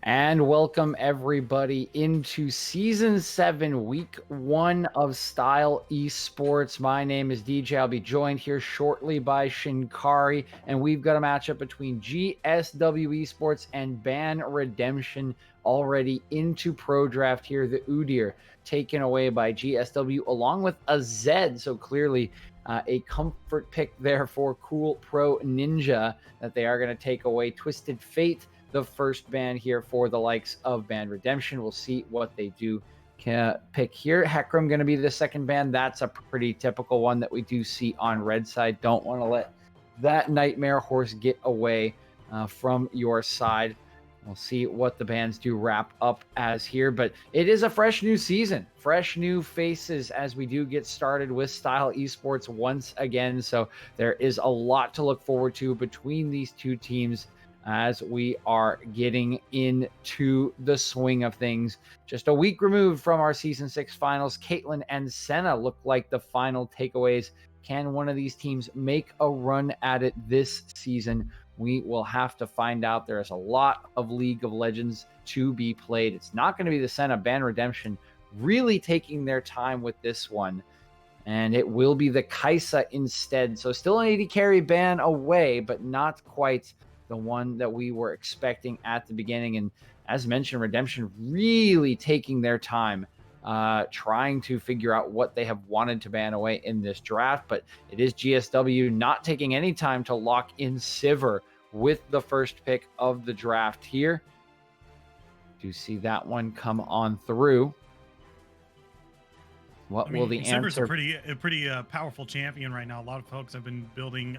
And welcome everybody into season 7, week 1 of Style Esports. My name is DJ. I'll be joined here shortly by Shinkari, and we've got a matchup between GSW Esports and Ban Redemption already into Pro Draft here. The Udyr taken away by GSW along with a Zed. So clearly a comfort pick there for Cool Pro Ninja that they are going to take away. Twisted Fate, the first ban here for the likes of Ban Redemption. We'll see what they do pick here. Hecarim going to be the second ban. That's a pretty typical one that we do see on red side. Don't want to let that Nightmare Horse get away from your side. We'll see what the bans do wrap up as here, but it is a fresh new season, fresh new faces as we do get started with Style Esports once again. So there is a lot to look forward to between these two teams as we are getting into the swing of things. Just a week removed from our Season 6 finals, Caitlyn and Senna look like the final takeaways. Can one of these teams make a run at it this season? We will have to find out. There is a lot of League of Legends to be played. It's not going to be the Senna. Ban Redemption really taking their time with this one. And it will be the Kaisa instead. So still an 80 carry ban away, but not quite the one that we were expecting at the beginning. And as mentioned, Redemption really taking their time trying to figure out what they have wanted to ban away in this draft. But it is GSW not taking any time to lock in Sivir with the first pick of the draft here. Do see that one come on through. What will the Sivir's answer? a pretty powerful champion right now. A lot of folks have been building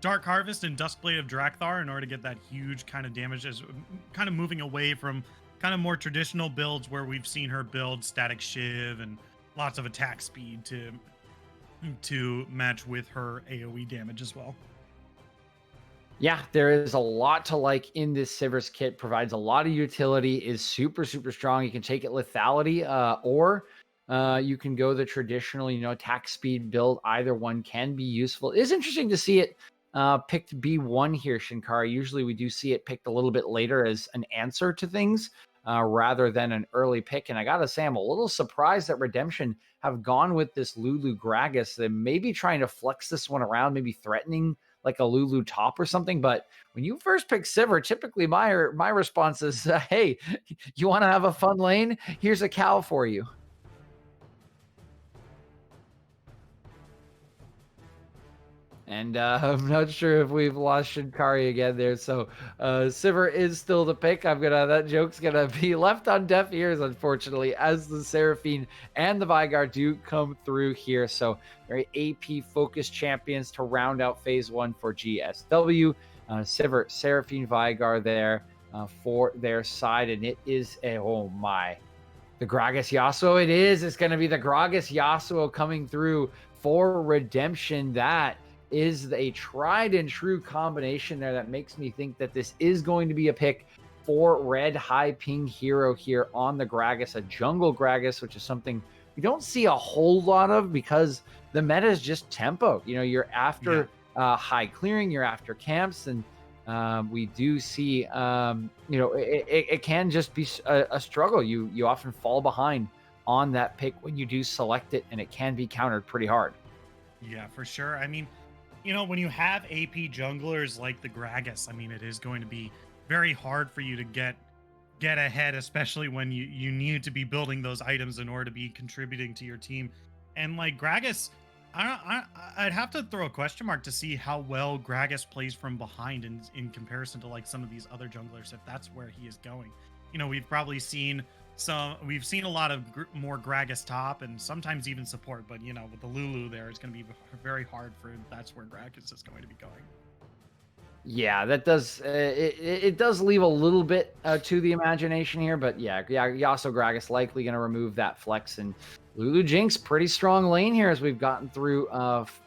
Dark Harvest and Duskblade of Drakthar in order to get that huge kind of damage, as kind of moving away from kind of more traditional builds where we've seen her build Static Shiv and lots of attack speed to match with her AoE damage as well. Yeah, there is a lot to like in this Sivir's kit. Provides a lot of utility, is super, super strong. You can take it lethality or you can go the traditional, attack speed build. Either one can be useful. It is interesting to see it picked B1 here, Shinkari. Usually we do see it picked a little bit later as an answer to things rather than an early pick. And I got to say, I'm a little surprised that Redemption have gone with this Lulu Gragas. They may be trying to flex this one around, maybe threatening like a Lulu top or something. But when you first pick Sivir, typically my response is, hey, you want to have a fun lane? Here's a cow for you. And I'm not sure if we've lost Shinkari again there. So Sivir is still the pick. That joke's gonna be left on deaf ears, unfortunately, as the Seraphine and the Veigar do come through here. So very AP focused champions to round out phase 1 for GSW. Sivir, Seraphine, Veigar there for their side, and it is the Gragas Yasuo. It is. It's going to be the Gragas Yasuo coming through for Redemption. That is a tried and true combination there that makes me think that this is going to be a pick for red high ping hero here on the Gragas, a jungle Gragas, which is something we don't see a whole lot of because the meta is just tempo. You're after high clearing, you're after camps, and we do see, it can just be a struggle. You often fall behind on that pick when you do select it, and it can be countered pretty hard. Yeah, for sure. I mean, when you have AP junglers like the Gragas, it is going to be very hard for you to get ahead, especially when you need to be building those items in order to be contributing to your team. And like Gragas, I'd have to throw a question mark to see how well Gragas plays from behind in comparison to like some of these other junglers, if that's where he is going. We've probably seen we've seen a lot of more Gragas top and sometimes even support, but with the Lulu there, it's going to be very hard that's where Gragas is going to be going. Yeah, that does it does leave a little bit to the imagination here, but yeah, Yasuo Gragas likely going to remove that flex, and Lulu Jinx pretty strong lane here as we've gotten through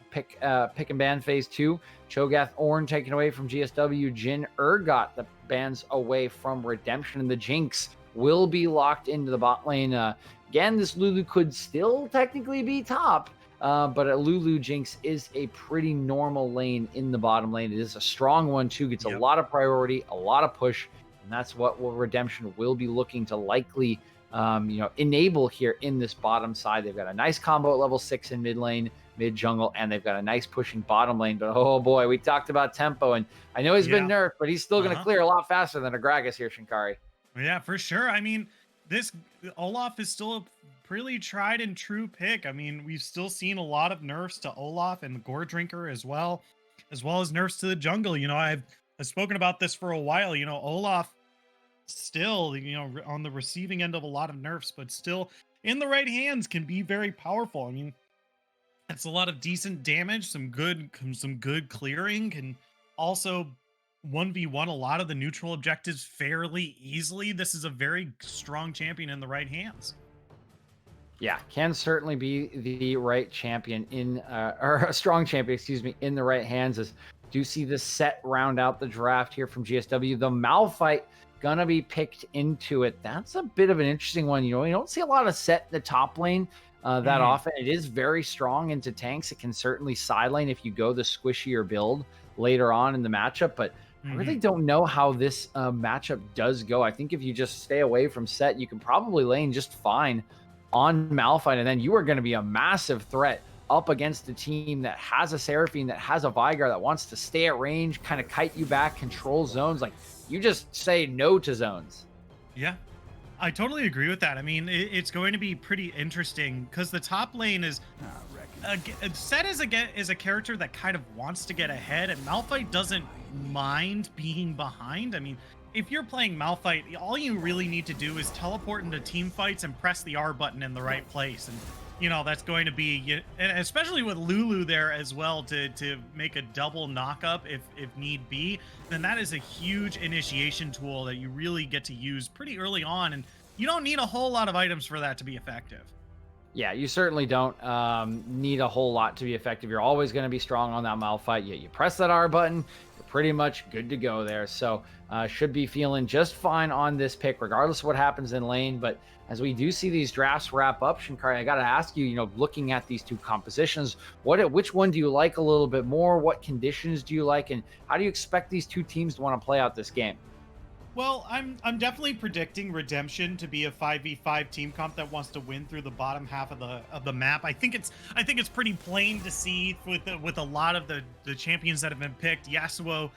pick and ban phase 2. Cho'Gath Ornn taken away from GSW. Jhin Urgot the bans away from Redemption, and the Jinx will be locked into the bot lane. Again, this Lulu could still technically be top, but a Lulu Jinx is a pretty normal lane in the bottom lane. It is a strong one too, gets a lot of priority, a lot of push. And that's what Redemption will be looking to likely enable here in this bottom side. They've got a nice combo at level 6 in mid lane, mid jungle, and they've got a nice pushing bottom lane. But oh boy, we talked about tempo, and I know he's been Yeah. nerfed, but he's still going to Uh-huh. clear a lot faster than a Gragas here, Shinkari. Yeah, for sure. I mean, this Olaf is still a pretty tried and true pick. I mean, we've still seen a lot of nerfs to Olaf and the Gore Drinker as well as nerfs to the jungle. I've spoken about this for a while. Olaf still, on the receiving end of a lot of nerfs, but still in the right hands can be very powerful. I mean, it's a lot of decent damage, some good clearing, can also 1v1 a lot of the neutral objectives fairly easily. This is a very strong champion in the right hands. Yeah, can certainly be the right champion or a strong champion, excuse me, in the right hands. As do see the set round out the draft here from GSW. The Malphite gonna be picked into it. That's a bit of an interesting one. You don't see a lot of set in the top lane that often. It is very strong into tanks. It can certainly side lane if you go the squishier build later on in the matchup, but I really don't know how this matchup does go. I think if you just stay away from set, you can probably lane just fine on Malphite, and then you are going to be a massive threat up against a team that has a Seraphine, that has a Vigar, that wants to stay at range, kind of kite you back, control zones. Like, you just say no to zones. Yeah, I totally agree with that. I mean, it's going to be pretty interesting because the top lane is Set is a character that kind of wants to get ahead, and Malphite doesn't mind being behind. I mean, if you're playing Malphite, all you really need to do is teleport into team fights and press the R button in the right place, and that's going to be, and especially with Lulu there as well, to make a double knockup if need be. Then that is a huge initiation tool that you really get to use pretty early on, and you don't need a whole lot of items for that to be effective. Yeah, you certainly don't need a whole lot to be effective. You're always going to be strong on that Malphite. You press that R button, you're pretty much good to go there. So should be feeling just fine on this pick, regardless of what happens in lane. But as we do see these drafts wrap up, Shinkari, I got to ask you, looking at these two compositions, which one do you like a little bit more? What conditions do you like? And how do you expect these two teams to want to play out this game? Well, I'm definitely predicting Redemption to be a 5v5 team comp that wants to win through the bottom half of the map. I think it's pretty plain to see with a lot of the champions that have been picked. Yasuo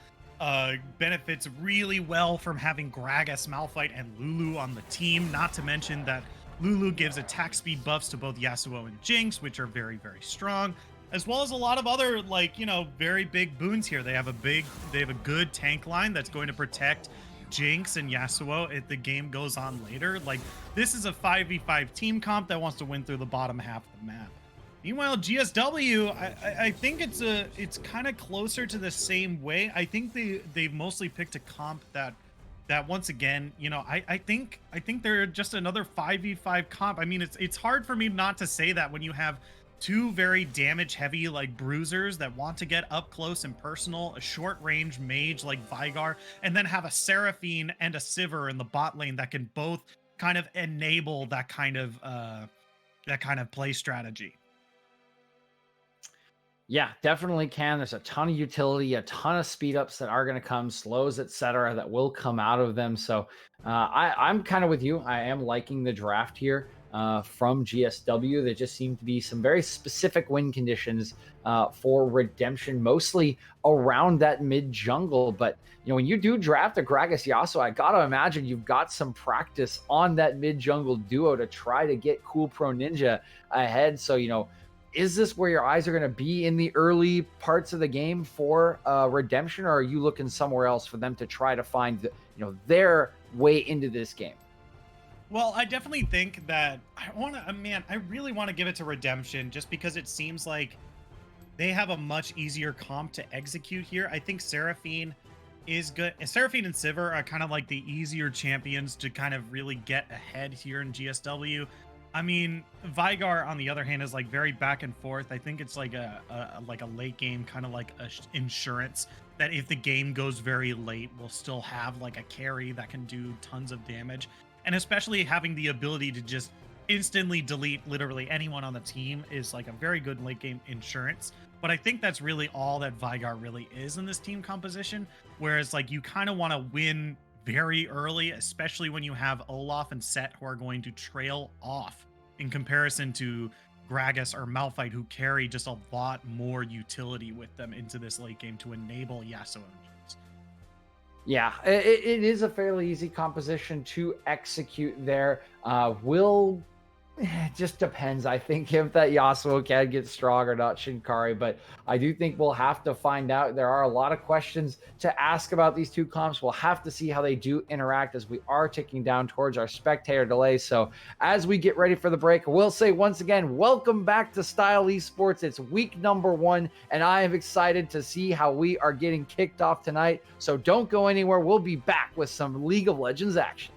benefits really well from having Gragas, Malphite, and Lulu on the team. Not to mention that Lulu gives attack speed buffs to both Yasuo and Jinx, which are very, very strong, as well as a lot of other very big boons here. They have a good tank line that's going to protect Jinx and Yasuo if the game goes on later. Like, this is a 5v5 team comp that wants to win through the bottom half of the map. Meanwhile, GSW, I think it's kind of closer to the same way. I think they've mostly picked a comp that once again, I think they're just another 5v5 comp. I mean, it's hard for me not to say that when you have two very damage heavy bruisers that want to get up close and personal, a short range mage like Vigar, and then have a Seraphine and a Sivir in the bot lane that can both kind of enable that kind of play strategy. Yeah, definitely can. There's a ton of utility, a ton of speed ups that are going to come, slows, etc., that will come out of them. So I'm kind of with you. I am liking the draft here from GSW. There just seem to be some very specific win conditions for Redemption, mostly around that mid jungle. But when you do draft a Gragas Yasuo, I gotta imagine you've got some practice on that mid jungle duo to try to get Cool Pro Ninja ahead. So is this where your eyes are going to be in the early parts of the game for Redemption, or are you looking somewhere else for them to try to find their way into this game? Well, I definitely think that I really want to give it to Redemption just because it seems like they have a much easier comp to execute here. I think Seraphine is good. Seraphine and Sivir are kind of like the easier champions to kind of really get ahead here in GSW. I mean, Vigar, on the other hand, is very back and forth. I think it's like a late game kind of like a insurance that if the game goes very late, we'll still have a carry that can do tons of damage. And especially having the ability to just instantly delete literally anyone on the team is a very good late game insurance. But I think that's really all that Vigar really is in this team composition. Whereas you kind of want to win very early, especially when you have Olaf and Set who are going to trail off in comparison to Gragas or Malphite, who carry just a lot more utility with them into this late game to enable Yasuo engines. Yeah, it is a fairly easy composition to execute there. Will It just depends. I think if that Yasuo can get strong or not, Shinkari, but I do think we'll have to find out. There are a lot of questions to ask about these two comps. We'll have to see how they do interact as we are ticking down towards our spectator delay. So as we get ready for the break, we'll say once again, welcome back to Style Esports. It's week number 1, and I am excited to see how we are getting kicked off tonight. So don't go anywhere. We'll be back with some League of Legends action.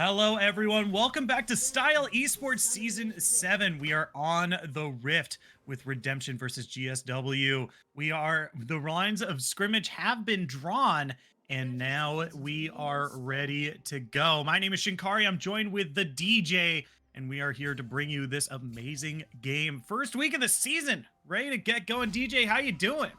Hello, everyone. Welcome back to Style Esports Season 7. We are on the Rift with Redemption versus GSW. The lines of scrimmage have been drawn, and now we are ready to go. My name is Shinkari. I'm joined with the DJ, and we are here to bring you this amazing game. First week of the season. Ready to get going. DJ, how you doing?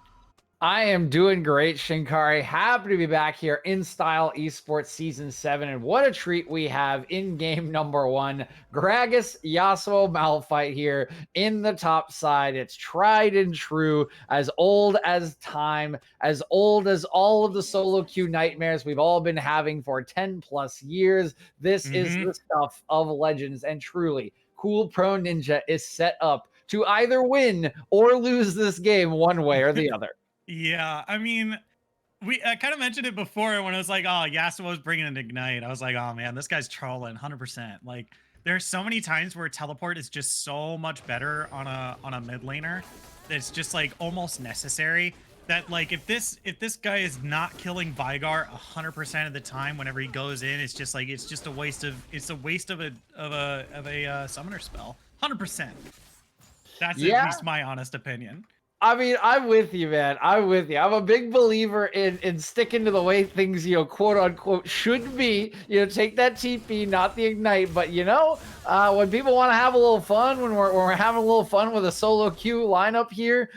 I am doing great, Shinkari. Happy to be back here in Style Esports Season 7. And what a treat we have in game number 1. Gragas Yasuo Malphite here in the top side. It's tried and true, as old as time, as old as all of the solo queue nightmares we've all been having for 10 plus years. This is the stuff of legends, and truly, Cool Pro Ninja is set up to either win or lose this game one way or the other. Yeah, I mean, I kind of mentioned it before when it was like, oh, Yasuo's bringing an ignite. I was like, oh man, this guy's trolling 100%. Like, there's so many times where teleport is just so much better on a mid laner. That's just like almost necessary. That like if this guy is not killing Vigar 100% of the time whenever he goes in, it's just like it's a waste of a summoner spell 100%. That's at least my honest opinion. I mean, I'm with you, man. I'm with you. I'm a big believer in sticking to the way things, quote unquote, should be. Take that TP, not the ignite. But when people want to have a little fun, when we're having a little fun with a solo queue lineup here,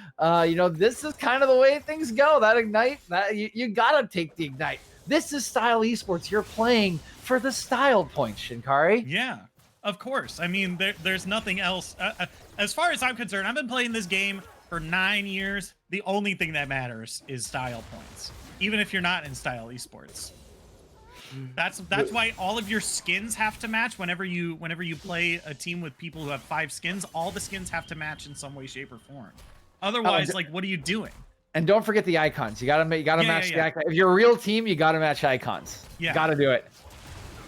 this is kind of the way things go. That ignite, that you gotta take the ignite. This is Style Esports. You're playing for the style points, Shinkari. Yeah, of course. I mean, there's nothing else. As far as I'm concerned, I've been playing this game for 9 years. The only thing that matters is style points, even if you're not in Style Esports. That's why all of your skins have to match. Whenever you play a team with people who have 5 skins, all the skins have to match in some way, shape, or form. Otherwise, like, what are you doing? And don't forget the icons. You gotta match the icons. If you're a real team, you gotta match icons. Yeah, you gotta do it.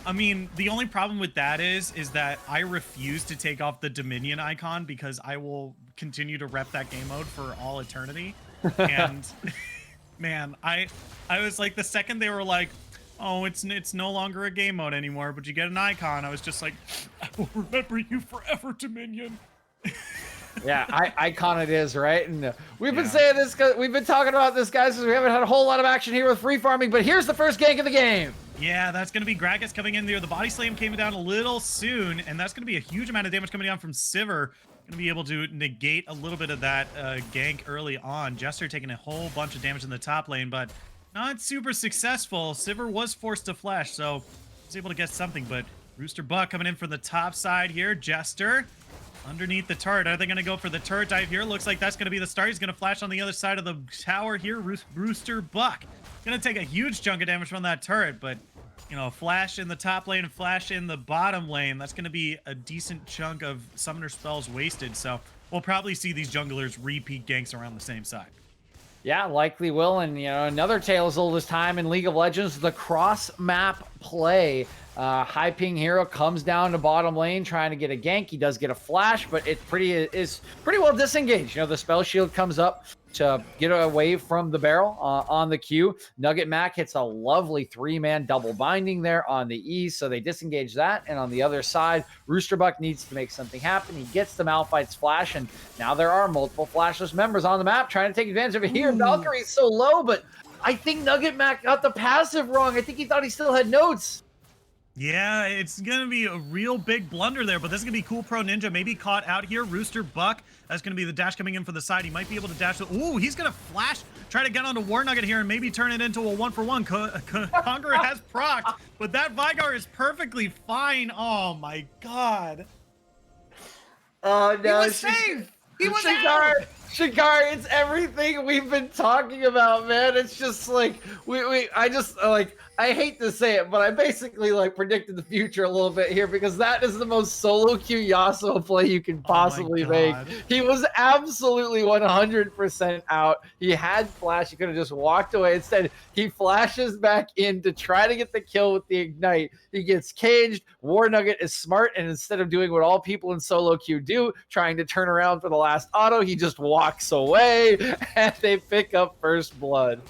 I mean, the only problem with that is that I refuse to take off the Dominion icon because I will continue to rep that game mode for all eternity. And man, I was like, the second they were like, oh, it's no longer a game mode anymore, but you get an icon, I was just like, I will remember you forever, Dominion. Yeah, icon it is, right? And we've been saying this, we've been talking about this, guys, because we haven't had a whole lot of action here with free farming, but here's the first gank of the game. Yeah, that's going to be Gragas coming in there. The body slam came down a little soon, and that's going to be a huge amount of damage coming down from Sivir. Going to be able to negate a little bit of that gank early on. Jester taking a whole bunch of damage in the top lane, but not super successful. Sivir was forced to flash, so he's able to get something, but Rooster Buck coming in from the top side here. Jester underneath the turret. Are they going to go for the turret dive here? Looks like that's going to be the start. He's going to flash on the other side of the tower here. Rooster Buck going to take a huge chunk of damage from that turret, but flash in the top lane and flash in the bottom lane, that's going to be a decent chunk of summoner spells wasted. So we'll probably see these junglers repeat ganks around the same side. Yeah, likely will. And another tale as old as time in League of Legends, the cross map play. High ping hero comes down to bottom lane trying to get a gank. He does get a flash, but it's pretty well disengaged. The spell shield comes up to get away from the barrel on the queue. Nugget Mac hits a lovely 3-man double binding there on the E, so they disengage that. And on the other side, Rooster Buck needs to make something happen. He gets the Malphite's flash, and now there are multiple flashless members on the map trying to take advantage of it here. Valkyrie's so low, but I think Nugget Mac got the passive wrong. I think he thought he still had notes. Yeah, it's going to be a real big blunder there, but this is going to be Cool Pro Ninja maybe caught out here. Rooster Buck, that's going to be the dash coming in for the side. He might be able to dash. Ooh, he's going to flash, try to get onto War Nugget here and maybe turn it into a 1-for-1. Conqueror has procced, but that Vigar is perfectly fine. Oh my God. Oh, no. He was safe. He was out. Shikar, it's everything we've been talking about, man. It's just like I hate to say it, but I basically predicted the future a little bit here, because that is the most solo queue Yasuo play you can possibly make. He was absolutely 100% out. He had flash. He could have just walked away. Instead, he flashes back in to try to get the kill with the ignite. He gets caged. War Nugget is smart, and instead of doing what all people in solo queue do, trying to turn around for the last auto, he just walks away, and they pick up first blood.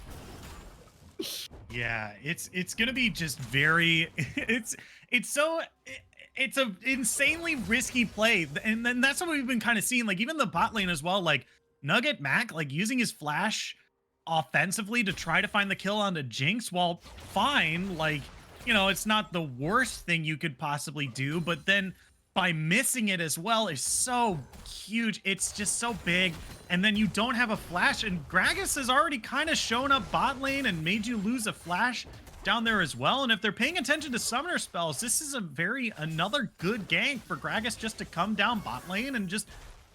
Yeah, it's gonna be just very it's so it's a insanely risky play, and then that's what we've been kind of seeing. Like even the bot lane as well, like Nugget Mac, like using his flash offensively to try to find the kill on the Jinx. While fine, like it's not the worst thing you could possibly do, but then by missing it as well is so huge. It's just so big. And then you don't have a flash, and Gragas has already kind of shown up bot lane and made you lose a flash down there as well. And if they're paying attention to summoner spells, this is another good gank for Gragas just to come down bot lane and just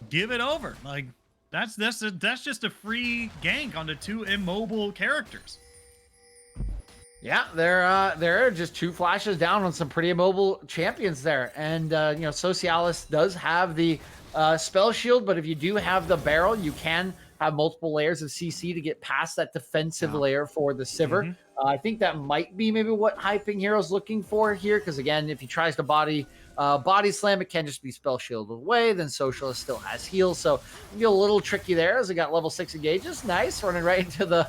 give it over. Like that's just a free gank onto two immobile characters. Yeah, there are just two flashes down on some pretty immobile champions there. And Socialis does have the spell shield, but if you do have the barrel, you can have multiple layers of CC to get past that defensive layer for the Sivir. I think that might be maybe what Hyping Hero's looking for here, because again, if he tries to body slam, it can just be spell shielded away. Then Socialist still has heals, so be a little tricky there as it got level 6 engages. Nice, running right into the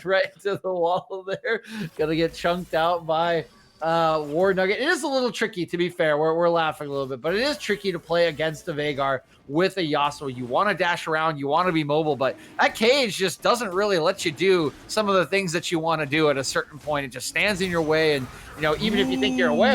right into the wall there. Gonna get chunked out by War Nugget. It is a little tricky, to be fair. We're laughing a little bit, but it is tricky to play against the Veigar with a Yasuo. You want to dash around, you want to be mobile, but that cage just doesn't really let you do some of the things that you want to do at a certain point. It just stands in your way, and even if you think you're away,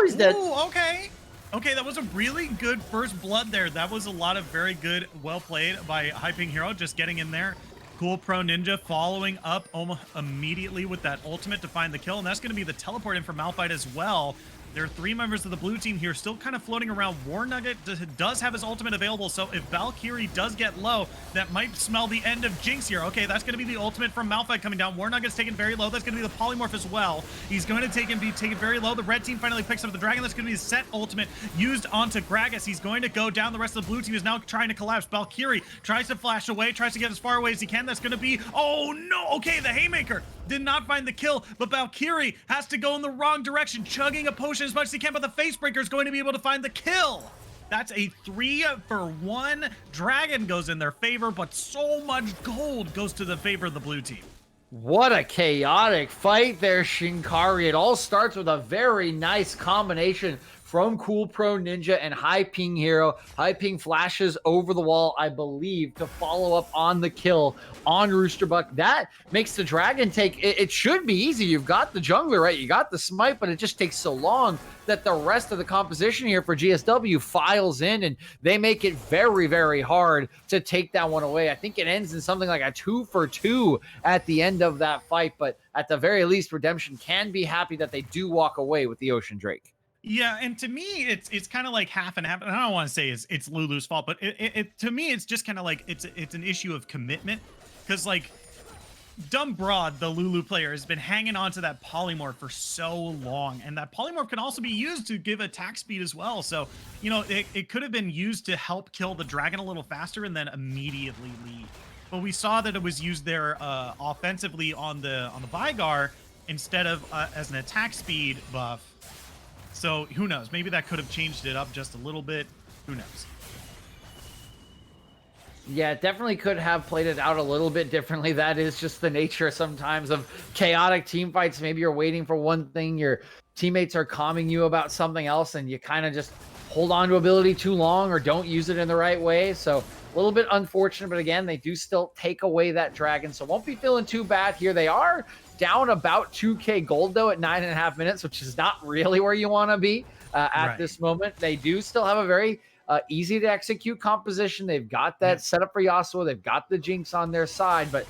he's dead. Ooh, okay. Okay, that was a really good first blood there. That was a lot of very good, well played by Hyping Hero, just getting in there. Cool Pro Ninja following up almost immediately with that ultimate to find the kill, and that's going to be the teleport in for Malphite as well. There are 3 members of the blue team here still kind of floating around. War Nugget does have his ultimate available, so if Valkyrie does get low, that might smell the end of Jinx here. Okay, that's going to be the ultimate from Malphite coming down. War Nugget's taken very low. That's going to be the polymorph as well. He's going to be taken very low. The red team finally picks up the dragon. That's going to be the set ultimate used onto Gragas. He's going to go down. The rest of the blue team is now trying to collapse. Valkyrie tries to flash away, tries to get as far away as he can. That's going to be, oh no, okay, the Haymaker did not find the kill, but Valkyrie has to go in the wrong direction, chugging a potion as much as he can, but the Facebreaker is going to be able to find the kill. That's a 3-for-1. Dragon goes in their favor, but so much gold goes to the favor of the blue team. What a chaotic fight there, Shinkari. It all starts with a very nice combination from Cool Pro Ninja and High Ping Hero. High Ping flashes over the wall, I believe, to follow up on the kill on Roosterbuck. That makes the Dragon take, it should be easy. You've got the jungler, right? You got the smite, but it just takes so long that the rest of the composition here for GSW files in, and they make it very, very hard to take that one away. I think it ends in something like a 2-for-2 at the end of that fight, but at the very least, Redemption can be happy that they do walk away with the Ocean Drake. Yeah, and to me, it's kind of like half and half. And I don't want to say it's Lulu's fault, but to me, it's just kind of like it's an issue of commitment, because like Dumb Broad, the Lulu player, has been hanging on to that polymorph for so long, and that polymorph can also be used to give attack speed as well. So it could have been used to help kill the dragon a little faster and then immediately leave. But we saw that it was used there offensively on the Veigar instead of as an attack speed buff. So who knows? Maybe that could have changed it up just a little bit. Who knows? Yeah, it definitely could have played it out a little bit differently. That is just the nature sometimes of chaotic team fights. Maybe you're waiting for one thing, your teammates are calming you about something else, and you kind of just hold on to ability too long or don't use it in the right way. So a little bit unfortunate, but again, they do still take away that dragon, so won't be feeling too bad here. They are down about 2k gold though at 9.5 minutes, which is not really where you want to be at this moment. They do still have a very easy to execute composition. They've got that set up for Yasuo. They've got the Jinx on their side, but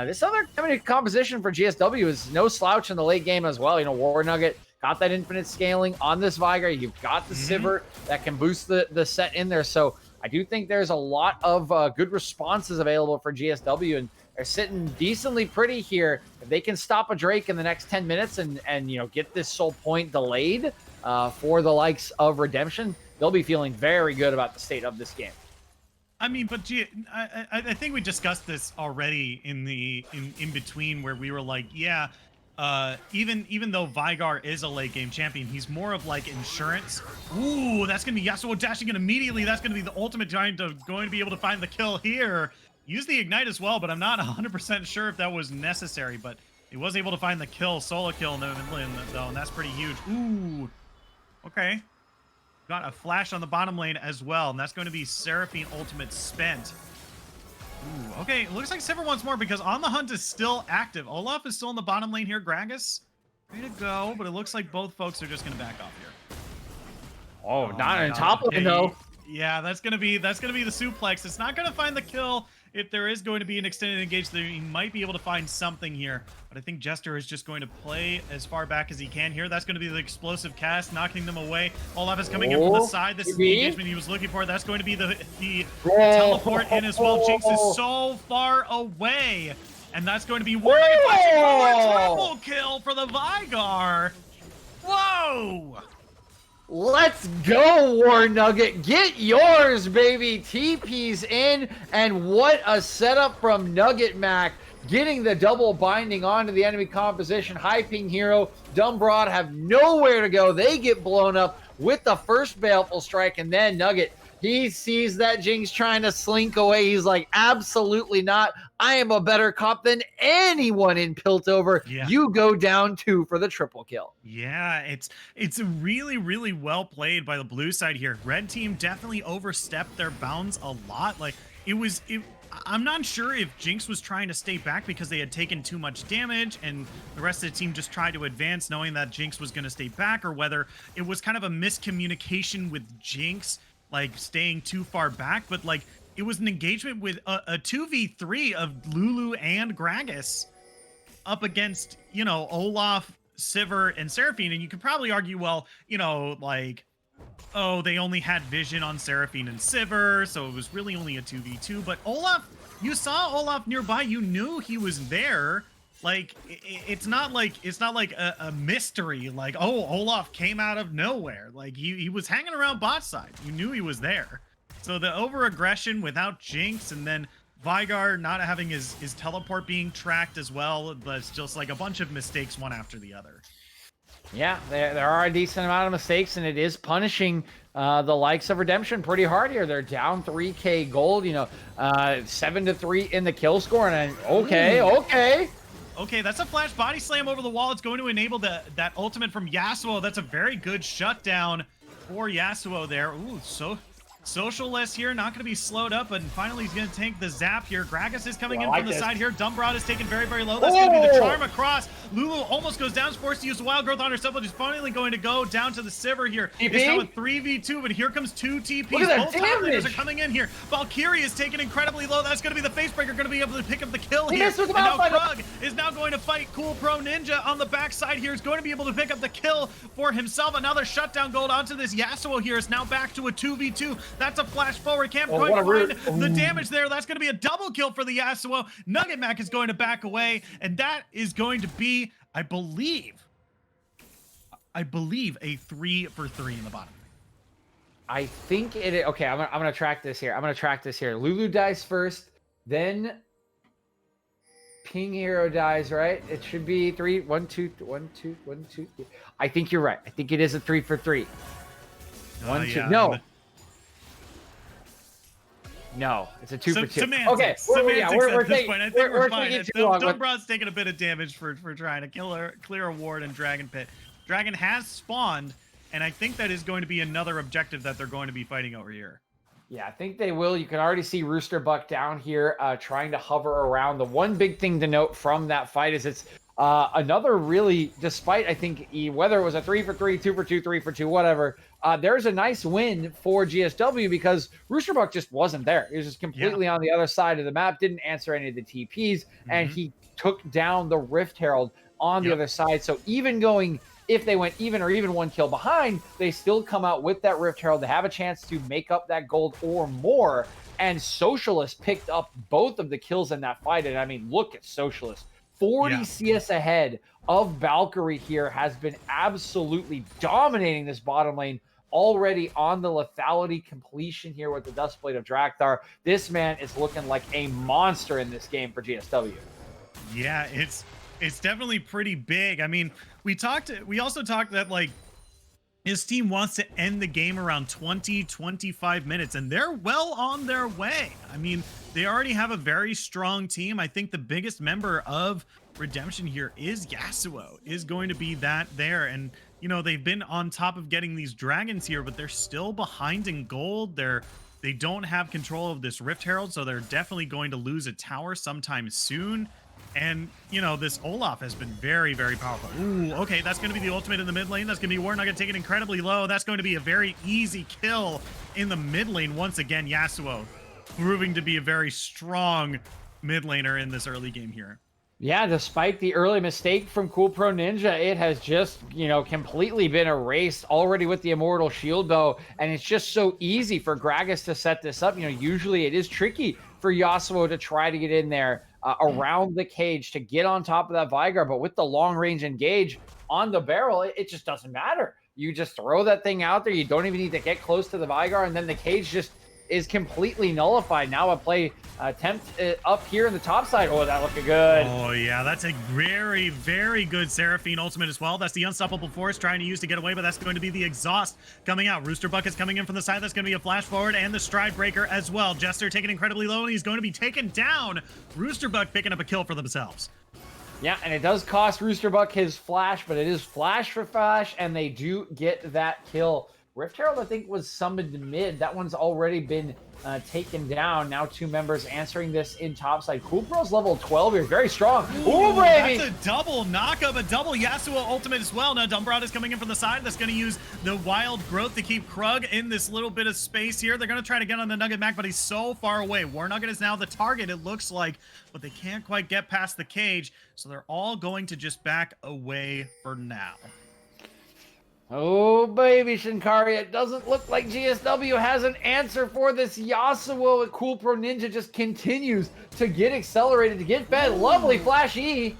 this other composition for GSW is no slouch in the late game as well. War Nugget got that infinite scaling on this Veigar. You've got the Sivir that can boost the set in there. So I do think there's a lot of good responses available for GSW, and they're sitting decently pretty here. If they can stop a Drake in the next 10 minutes and get this soul point delayed for the likes of Redemption, they'll be feeling very good about the state of this game. I mean, but I think we discussed this already in between, where we were like, yeah, even though Veigar is a late game champion, he's more of like insurance. Ooh, that's gonna be Yasuo dashing in immediately. That's gonna be the ultimate giant going to be able to find the kill here. Use the ignite as well, but I'm not 100% sure if that was necessary. But He was able to find the kill, solo kill in the lane though, and that's pretty huge. Ooh, okay. Got a flash on the bottom lane as well, and that's going to be Seraphine ultimate spent. Ooh, okay, it looks like Sivir wants more because On the Hunt is still active. Olaf is still in the bottom lane here. Gragas, ready to go, but it looks like both folks are just going to back off here. Oh, not on top lane though. Yeah, that's gonna be the suplex. It's not gonna find the kill. If there is going to be an extended engage, there he might be able to find something here. But I think Jester is just going to play as far back as he can here. That's going to be the explosive cast, knocking them away. Olaf is coming in from the side. This is the engagement he was looking for. That's going to be the teleport in as well. Jinx is so far away. And that's going to be one triple kill for the Vigar. Whoa! Let's go, War Nugget. Get yours, baby. TP's in, and what a setup from Nugget Mac. Getting the double binding onto the enemy composition. High ping hero, Dumbrod have nowhere to go. They get blown up with the first Baleful Strike, and then Nugget, he sees that Jinx trying to slink away. He's like, absolutely not. I am a better cop than anyone in Piltover. Yeah. You go down 2 for the triple kill. Yeah, it's really, really well played by the blue side here. Red team definitely overstepped their bounds a lot. Like, I'm not sure if Jinx was trying to stay back because they had taken too much damage and the rest of the team just tried to advance knowing that Jinx was going to stay back, or whether it was kind of a miscommunication with Jinx, like staying too far back. But like, it was an engagement with a 2v3 of Lulu and Gragas up against, you know, Olaf, Sivir, and Seraphine. And you could probably argue, well, you know, like, oh, they only had vision on Seraphine and Sivir, so it was really only a 2v2. But Olaf, you saw Olaf nearby, you knew he was there. Like, it's not like a mystery, like, oh, Olaf came out of nowhere. Like, he was hanging around bot side. You knew he was there. So the over-aggression without Jinx, and then Vigar not having his teleport being tracked as well, but it's just like a bunch of mistakes one after the other. Yeah, there are a decent amount of mistakes, and it is punishing the likes of Redemption pretty hard here. They're down 3K gold, you know, 7-3 in the kill score, and okay. Okay, that's a flash body slam over the wall. It's going to enable that ultimate from Yasuo. That's a very good shutdown for Yasuo there. Ooh, so Socialist here, not going to be slowed up, and finally he's going to tank the zap here. Gragas is coming in from the side here. Dumbrod is taken very, very low. That's going to be the charm across. Lulu almost goes down, is forced to use the wild growth on herself, but is finally going to go down to the Sivir here. TP? It's now a 3v2, but here comes 2 TPs. Both top laners are coming in here. Valkyrie is taken incredibly low. That's going to be the Facebreaker, going to be able to pick up the kill here. And now Krug is now going to fight Cool Pro Ninja on the backside here. Is going to be able to pick up the kill for himself. Another shutdown gold onto this Yasuo here. Is now back to a 2v2. That's a flash forward. Can't quite find the damage there. That's going to be a double kill for the Yasuo. Nugget Mac is going to back away, and that is going to be, I believe a 3 for 3 in the bottom. I think it is. Okay, I'm gonna track this here. Lulu dies first, then Ping Hero dies, right? It should be 3, 1, 2, 1, 2, 1, 2. I think you're right. I think it is a 3 for 3. 1, 2. Yeah. No, it's a 2 for 2. Semantics. Okay, we're at this point. I think we're fine. Dumbrod's taking a bit of damage for trying to clear a ward in Dragon Pit. Dragon has spawned, and I think that is going to be another objective that they're going to be fighting over here. Yeah, I think they will. You can already see Rooster Buck down here trying to hover around. The one big thing to note from that fight is it's another really, despite I think whether it was a 3 for 3, 2 for 2, 3 for 2, whatever, there's a nice win for GSW because Rooster Buck just wasn't there. He was just completely on the other side of the map, didn't answer any of the TPs, and he took down the Rift Herald on the other side. So even going, if they went even or even 1 kill behind, they still come out with that Rift Herald to have a chance to make up that gold or more. And Socialist picked up both of the kills in that fight. And I mean, look at Socialist. 40 CS ahead of Valkyrie here, has been absolutely dominating this bottom lane, already on the lethality completion here with the Dustblade of Drakthar. This man is looking like a monster in this game for GSW. Yeah, it's definitely pretty big. I mean, we also talked that, like, His team wants to end the game around 20-25 minutes, and they're well on their way. I mean, they already have a very strong team. I think the biggest member of Redemption here is Yasuo, is going to be that there. And, you know, they've been on top of getting these dragons here, but they're still behind in gold. They don't have control of this Rift Herald, so they're definitely going to lose a tower sometime soon. And, you know, this Olaf has been very, very powerful. Ooh, okay, that's going to be the ultimate in the mid lane. That's going to be War Nugget taking incredibly low. That's going to be a very easy kill in the mid lane. Once again, Yasuo proving to be a very strong mid laner in this early game here. Yeah, despite the early mistake from Cool Pro Ninja, it has just, you know, completely been erased already with the Immortal Shield Bow. And it's just so easy for Gragas to set this up. You know, usually it is tricky for Yasuo to try to get in there around the cage to get on top of that Vigar. But with the long range engage on the barrel, it just doesn't matter. You just throw that thing out there. You don't even need to get close to the Vigar. And then the cage just is completely nullified. Now a play attempt up here in the top side. Oh, that looked good. Oh, yeah, that's a very, very good Seraphine ultimate as well. That's the Unstoppable Force trying to use to get away, but that's going to be the exhaust coming out. Rooster Bucket's coming in from the side. That's going to be a flash forward, and the Stride Breaker as well. Jester taken incredibly low, and he's going to be taken down. Rooster Buck picking up a kill for themselves. Yeah, and it does cost Rooster Buck his flash, but it is flash for flash, and they do get that kill. Rift Herald, I think, was summoned mid. That one's already been taken down. Now 2 members answering this in topside. Cool Pro's level 12 here. Very strong. Ooh, baby! That's a double knockup, a double Yasuo ultimate as well. Now Dumbrod is coming in from the side. That's going to use the Wild Growth to keep Krug in this little bit of space here. They're going to try to get on the Nugget Mac, but he's so far away. War Nugget is now the target, it looks like, but they can't quite get past the cage, so they're all going to just back away for now. Oh, baby, Shinkari, it doesn't look like GSW has an answer for this Yasuo. Cool Pro Ninja just continues to get accelerated, to get fed. Lovely Flash E.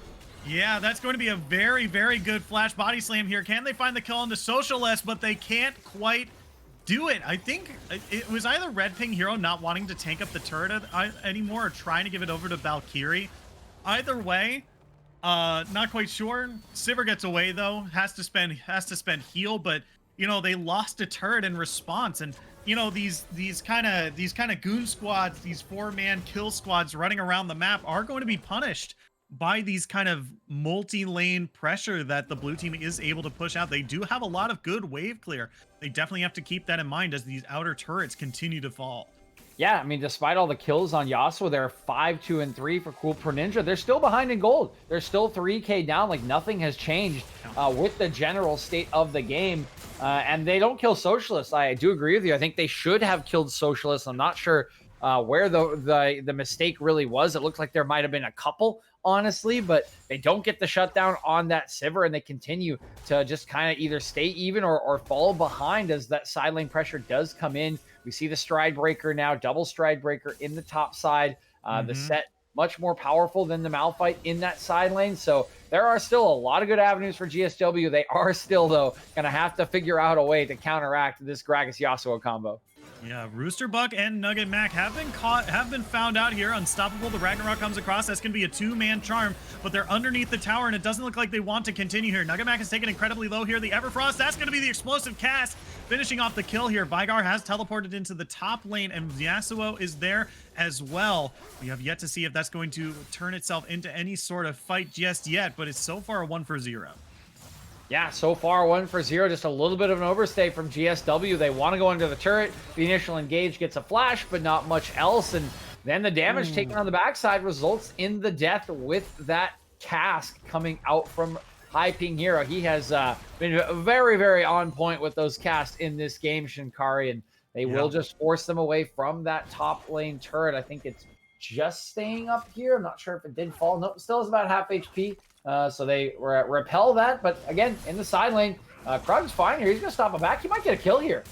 Yeah, that's going to be a very, very good flash body slam here. Can they find the kill on the Socialist? But they can't quite do it. I think it was either Red Ping Hero not wanting to tank up the turret anymore or trying to give it over to Valkyrie. Either way, not quite sure. Sivir gets away though. Has to spend heal, but you know, they lost a turret in response. And you know, these kind of goon squads, these 4-man kill squads running around the map are going to be punished by these kind of multi-lane pressure that the blue team is able to push out. They do have a lot of good wave clear. They definitely have to keep that in mind as these outer turrets continue to fall. Yeah, I mean, despite all the kills on Yasuo, they're 5, 2, and 3 for Cool Pro Ninja. They're still behind in gold. They're still 3K down. Like, nothing has changed with the general state of the game. And they don't kill Socialists. I do agree with you. I think they should have killed Socialists. I'm not sure where the mistake really was. It looked like there might have been a couple, honestly, but they don't get the shutdown on that Sivir, and they continue to just kind of either stay even or fall behind as that side lane pressure does come in. We see the Stride Breaker now, double Stride Breaker in the top side. The set much more powerful than the Malphite in that side lane. So there are still a lot of good avenues for GSW. They are still, though, going to have to figure out a way to counteract this Gragas Yasuo combo. Yeah, Rooster Buck and Nugget Mac have been found out here. Unstoppable, the Ragnarok comes across. That's going to be a 2-man charm, but they're underneath the tower, and it doesn't look like they want to continue here. Nugget Mac is taken incredibly low here. The Everfrost, that's going to be the explosive cast, finishing off the kill here. Vigar has teleported into the top lane, and Yasuo is there as well. We have yet to see if that's going to turn itself into any sort of fight just yet, but it's so far a 1-for-0. Yeah, so far 1-for-0, just a little bit of an overstay from GSW. They want to go into the turret. The initial engage gets a flash, but not much else. And then the damage taken on the backside results in the death with that cask coming out from High Ping Hero. He has been very, very on point with those casts in this game, Shinkari, and they will just force them away from that top lane turret. I think it's just staying up here. I'm not sure if it did fall. Nope, still is about half HP. So they repel that, but again, in the side lane, Krug's fine here. He's going to stop him back. He might get a kill here.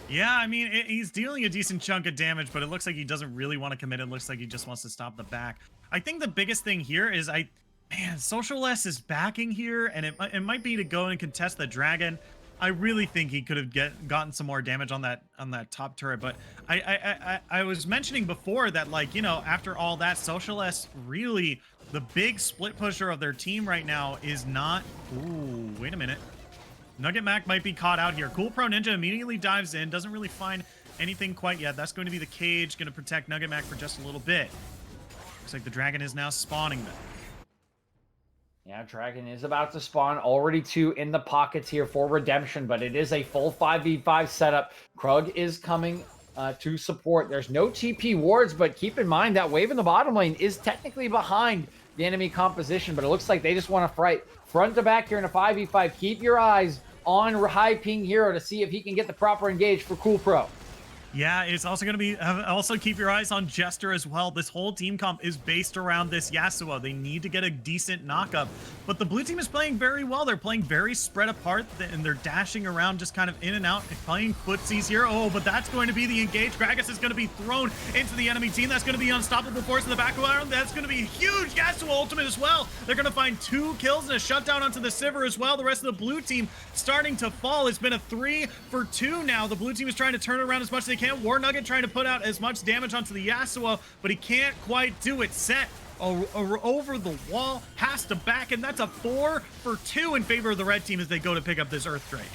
Yeah, I mean, he's dealing a decent chunk of damage, but it looks like he doesn't really want to commit. It looks like he just wants to stop the back. I think the biggest thing here is, man, Socialist is backing here, and it might be to go and contest the dragon. I really think he could have gotten some more damage on that top turret, but I was mentioning before that, like, you know, after all that, Socialist really, the big split pusher of their team right now is not. Ooh, wait a minute. Nugget Mac might be caught out here. Cool Pro Ninja immediately dives in, doesn't really find anything quite yet. That's going to be the cage, going to protect Nugget Mac for just a little bit. Looks like the dragon is now spawning them. Yeah, Dragon is about to spawn. Already two in the pockets here for redemption, but it is a full 5v5 setup. Krug is coming to support. There's no TP wards, but keep in mind that wave in the bottom lane is technically behind the enemy composition, but it looks like they just want to fight front to back here in a 5v5. Keep your eyes on High Ping Hero to see if he can get the proper engage for Cool Pro. Yeah, it's also going to be, also keep your eyes on Jester as well. This whole team comp is based around this Yasuo. They need to get a decent knockup, but the blue team is playing very well. They're playing very spread apart, and they're dashing around just kind of in and out and playing footsies here. Oh, but that's going to be the engage. Gragas is going to be thrown into the enemy team. That's going to be unstoppable force in the background. That's going to be a huge Yasuo ultimate as well. They're going to find 2 kills and a shutdown onto the Sivir as well. The rest of the blue team starting to fall. It's been a 3 for 2 now. The blue team is trying to turn around as much as they can. War Nugget trying to put out as much damage onto the Yasuo, but he can't quite do it. Set over the wall, has to back, and that's a 4 for 2 in favor of the red team as they go to pick up this Earth Drake.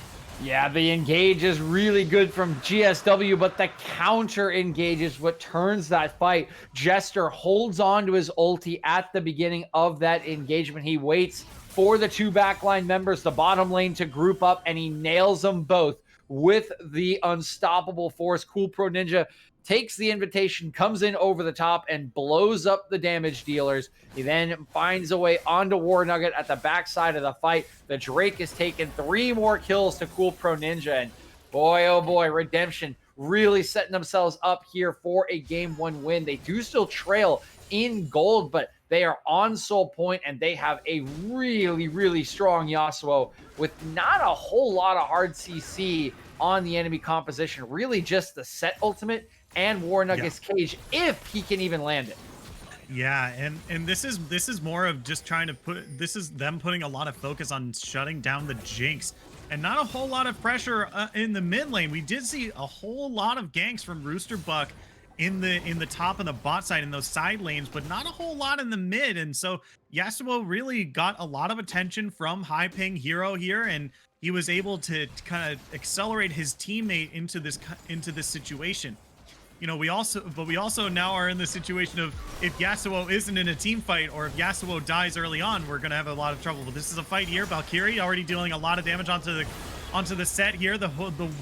Yeah, the engage is really good from GSW, but the counter engage is what turns that fight. Jester holds on to his ulti at the beginning of that engagement. He waits for the 2 backline members, the bottom lane, to group up, and he nails them both with the unstoppable force. Cool Pro Ninja takes the invitation, comes in over the top, and blows up the damage dealers. He then finds a way onto War Nugget at the backside of the fight. The Drake has taken 3 more kills to Cool Pro Ninja, and boy, oh boy, Redemption really setting themselves up here for a Game 1 win. They do still trail in gold, but they are on Soul Point, and they have a really, really strong Yasuo with not a whole lot of hard CC on the enemy composition. Really just the set ultimate and War Nugget's cage, if he can even land it. Yeah, and this is more of just trying to this is them putting a lot of focus on shutting down the Jinx, and not a whole lot of pressure in the mid lane. We did see a whole lot of ganks from Rooster Buck in the top and the bot side in those side lanes, but not a whole lot in the mid. And so Yasuo really got a lot of attention from High Ping Hero here, and he was able to kind of accelerate his teammate into this situation. You know, we also now are in the situation of, if Yasuo isn't in a team fight, or if Yasuo dies early on, we're gonna have a lot of trouble. But this is a fight here. Valkyrie already dealing a lot of damage onto the set here. The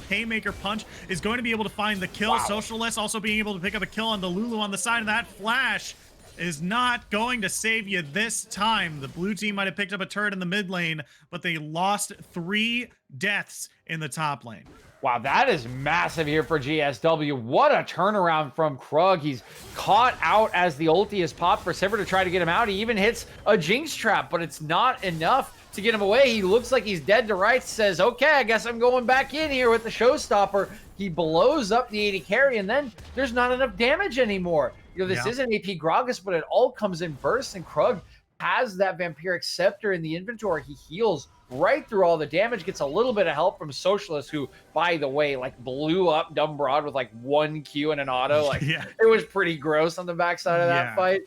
haymaker punch is going to be able to find the kill. Wow. Socialist also being able to pick up a kill on the Lulu on the side, and that flash is not going to save you this time. The blue team might have picked up a turret in the mid lane, but they lost 3 deaths in the top lane. Wow, that is massive here for GSW. What a turnaround from Krug. He's caught out as the ulti is popped for Sivir to try to get him out. He even hits a Jinx trap, but it's not enough to get him away. He looks like he's dead to rights, says, okay, I guess I'm going back in here with the showstopper. He blows up the 80 carry, and then there's not enough damage anymore. You know, this is an AP Gragas, but it all comes in bursts, and Krug has that Vampiric Scepter in the inventory. He heals right through all the damage, gets a little bit of help from Socialist, who, by the way, like blew up Dumb Broad with like 1 Q and an auto. Like, it was pretty gross on the backside of that fight.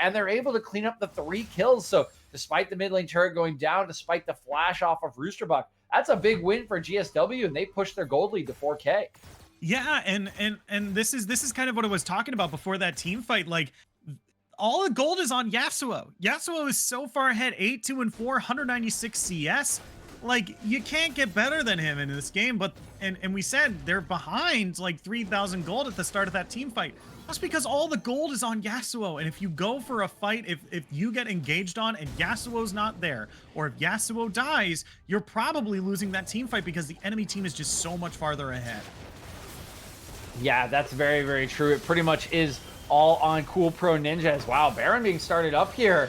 And they're able to clean up the 3 kills. So despite the mid lane turret going down, despite the flash off of Roosterbuck, that's a big win for GSW, and they push their gold lead to 4K. Yeah, and this is kind of what I was talking about before that team fight. Like, all the gold is on Yasuo. Yasuo is so far ahead, 8-2-4, 196 CS. Like, you can't get better than him in this game. But and we said they're behind like 3,000 gold at the start of that team fight. That's because all the gold is on Yasuo. And if you go for a fight, if you get engaged on and Yasuo's not there, or if Yasuo dies, you're probably losing that team fight because the enemy team is just so much farther ahead. Yeah, that's very, very true. It pretty much is all on Cool Pro Ninjas. Wow, Baron being started up here.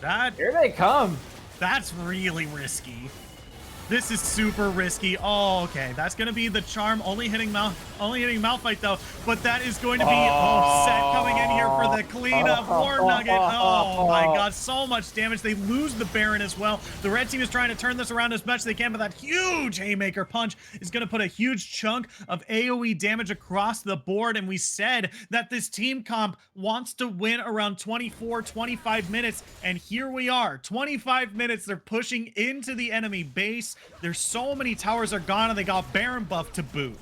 Here they come. That's really risky. This is super risky. Oh, okay. That's gonna be the charm. Only hitting Malphite though. But that is going to be Set coming in here for the cleanup. War Nugget. Oh my god, so much damage. They lose the Baron as well. The red team is trying to turn this around as much as they can, but that huge haymaker punch is gonna put a huge chunk of AoE damage across the board. And we said that this team comp wants to win around 24-25 minutes, and here we are. 25 minutes. They're pushing into the enemy base. There's so many towers are gone, and they got Baron buff to boot.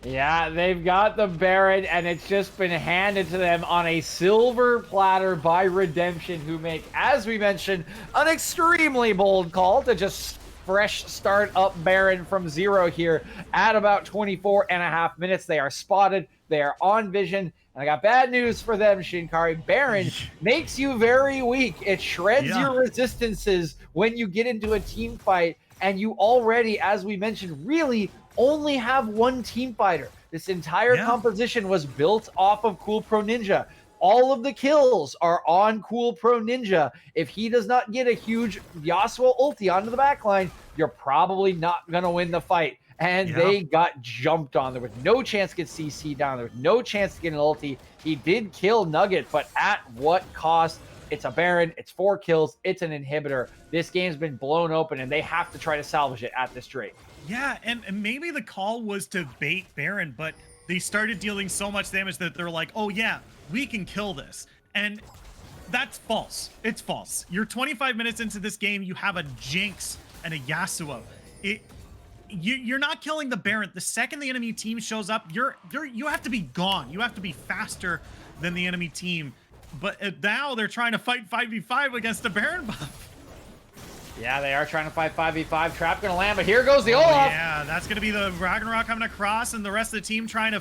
Yeah, they've got the Baron, and it's just been handed to them on a silver platter by Redemption, who make, as we mentioned, an extremely bold call to just fresh start up Baron from zero here at about 24 and a half minutes. They are spotted, they are on vision, and I got bad news for them, Shinkari. Baron makes you very weak. It shreds your resistances when you get into a team fight, and you already, as we mentioned, really only have one team fighter. This entire composition was built off of Cool Pro Ninja. All of the kills are on Cool Pro Ninja. If he does not get a huge Yasuo ulti onto the backline, you're probably not going to win the fight. And they got jumped on. There was no chance to get CC down. There was no chance to get an ulti. He did kill Nugget, but at what cost? It's a Baron. It's 4 kills. It's an inhibitor. This game's been blown open, and they have to try to salvage it at this Drake. Yeah, and maybe the call was to bait Baron, but they started dealing so much damage that they're like, oh yeah, we can kill this. And that's false. It's false. You're 25 minutes into this game, you have a Jinx and a Yasuo. You're not killing the Baron. The second the enemy team shows up, you have to be gone. You have to be faster than the enemy team. But now they're trying to fight 5v5 against the Baron buff. Yeah, they are trying to fight 5v5. Trap gonna land, but here goes the Olaf. Yeah, that's gonna be the Ragnarok coming across, and the rest of the team trying to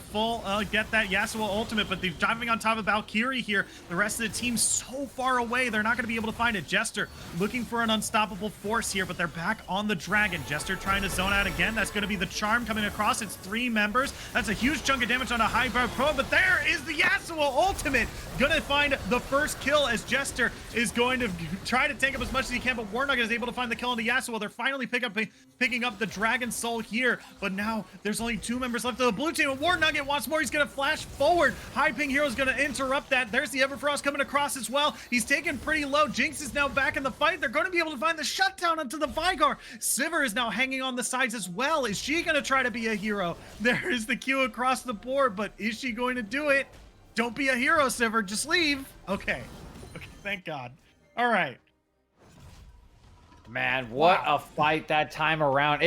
get that Yasuo ultimate, but they're diving on top of Valkyrie here. The rest of the team's so far away, they're not gonna be able to find it. Jester looking for an unstoppable force here, but they're back on the dragon. Jester trying to zone out again. That's gonna be the charm coming across. It's 3 members. That's a huge chunk of damage on a high bar pro, but there is the Yasuo ultimate. Gonna find the first kill as Jester is going to try to take up as much as he can, but Warnugget is able to find the kill on the Yasuo. They're finally picking up the Dragon Soul here, but now there's only 2 members left of the blue team, and War Nugget wants more. He's gonna flash forward. High Ping Hero is gonna interrupt that. There's the Everfrost coming across as well. He's taken pretty low. Jinx is now back in the fight. They're gonna be able to find the shutdown onto the Vigar. Sivir is now hanging on the sides as well. Is she gonna try to be a hero? There is the Q across the board, but is she going to do it? Don't be a hero, Sivir. Just leave. Okay, thank God. All right. Man, what a fight that time around.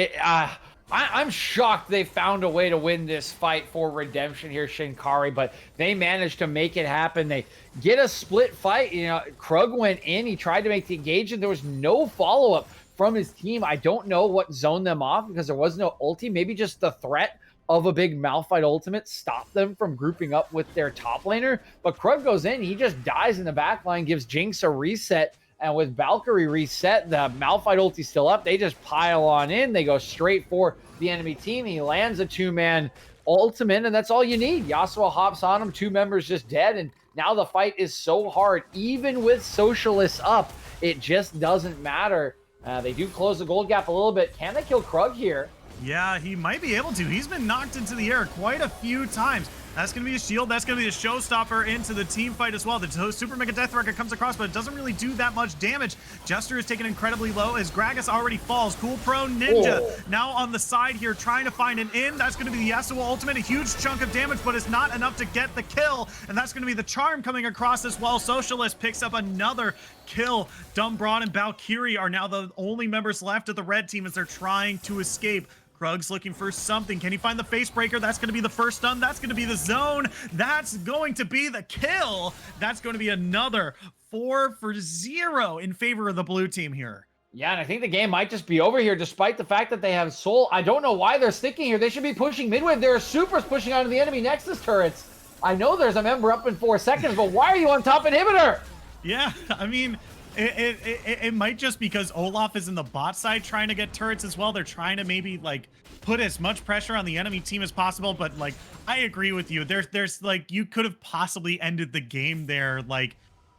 I'm shocked they found a way to win this fight for Redemption here, Shinkari, but they managed to make it happen. They get a split fight. You know, Krug went in. He tried to make the engage, and there was no follow-up from his team. I don't know what zoned them off because there was no ulti. Maybe just the threat of a big Malphite ultimate stopped them from grouping up with their top laner. But Krug goes in. He just dies in the back line, gives Jinx a reset. And with Valkyrie reset, the Malphite ulti still up. They just pile on in. They go straight for the enemy team. He lands a 2-man ultimate, and that's all you need. Yasuo hops on him. 2 members just dead, and now the fight is so hard. Even with Socialists up, it just doesn't matter. They do close the gold gap a little bit. Can they kill Krug here? Yeah, he might be able to. He's been knocked into the air quite a few times. That's going to be a shield. That's going to be a showstopper into the team fight as well. The Super Mega Death Record comes across, but it doesn't really do that much damage. Jester is taken incredibly low as Gragas already falls. Cool Pro Ninja now on the side here trying to find an in. That's going to be the Yasuo ultimate. A huge chunk of damage, but it's not enough to get the kill. And that's going to be the charm coming across as well. Socialist picks up another kill. Dumbbrawn and Valkyrie are now the only members left of the red team as they're trying to escape. Krug's looking for something. Can he find the face breaker? That's going to be the first stun. That's going to be the zone. That's going to be the kill. That's going to be another 4-0 in favor of the blue team here. Yeah, and I think the game might just be over here despite the fact that they have Soul. I don't know why they're sticking here. They should be pushing midway. There are supers pushing onto the enemy Nexus turrets. I know there's a member up in 4 seconds, but why are you on top inhibitor? Yeah, I mean, it might just because Olaf is in the bot side trying to get turrets as well. They're trying to maybe like put as much pressure on the enemy team as possible, but like I agree with you. There's like you could have possibly ended the game there. Like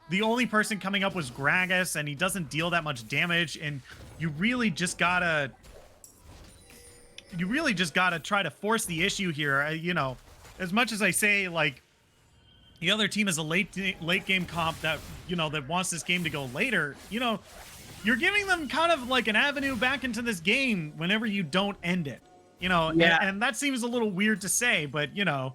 the only person coming up was Gragas, and he doesn't deal that much damage, and you really just gotta try to force the issue here. You know, as much as I say like the other team is a late game comp that, you know, that wants this game to go later, you know, you're giving them kind of like an avenue back into this game whenever you don't end it, you know. Yeah. And that seems a little weird to say, but you know,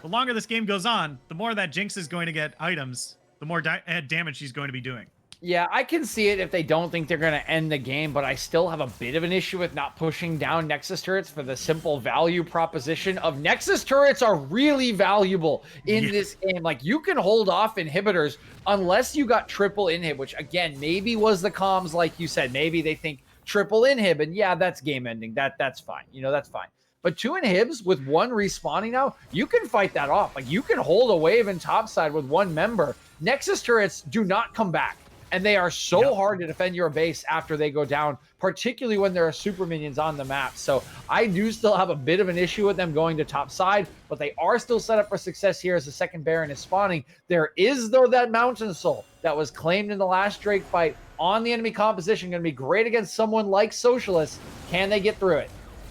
the longer this game goes on, the more that Jinx is going to get items, the more damage she's going to be doing. Yeah, I can see it if they don't think they're going to end the game, but I still have a bit of an issue with not pushing down Nexus turrets for the simple value proposition of Nexus turrets are really valuable in Yeah. this game. Like, you can hold off inhibitors unless you got triple inhib, which again, maybe was the comms, like you said. Maybe they think triple inhib, and yeah, that's game ending. That's fine. That's fine. But 2 inhibs with 1 respawning now, you can fight that off. Like, you can hold a wave in topside with 1 member. Nexus turrets do not come back. And they are so hard to defend your base after they go down, particularly when there are super minions on the map. So I do still have a bit of an issue with them going to top side, but they are still set up for success here as the second Baron is spawning. There is, though, that Mountain Soul that was claimed in the last Drake fight on the enemy composition. Going to be great against someone like Socialist. Can they get through it?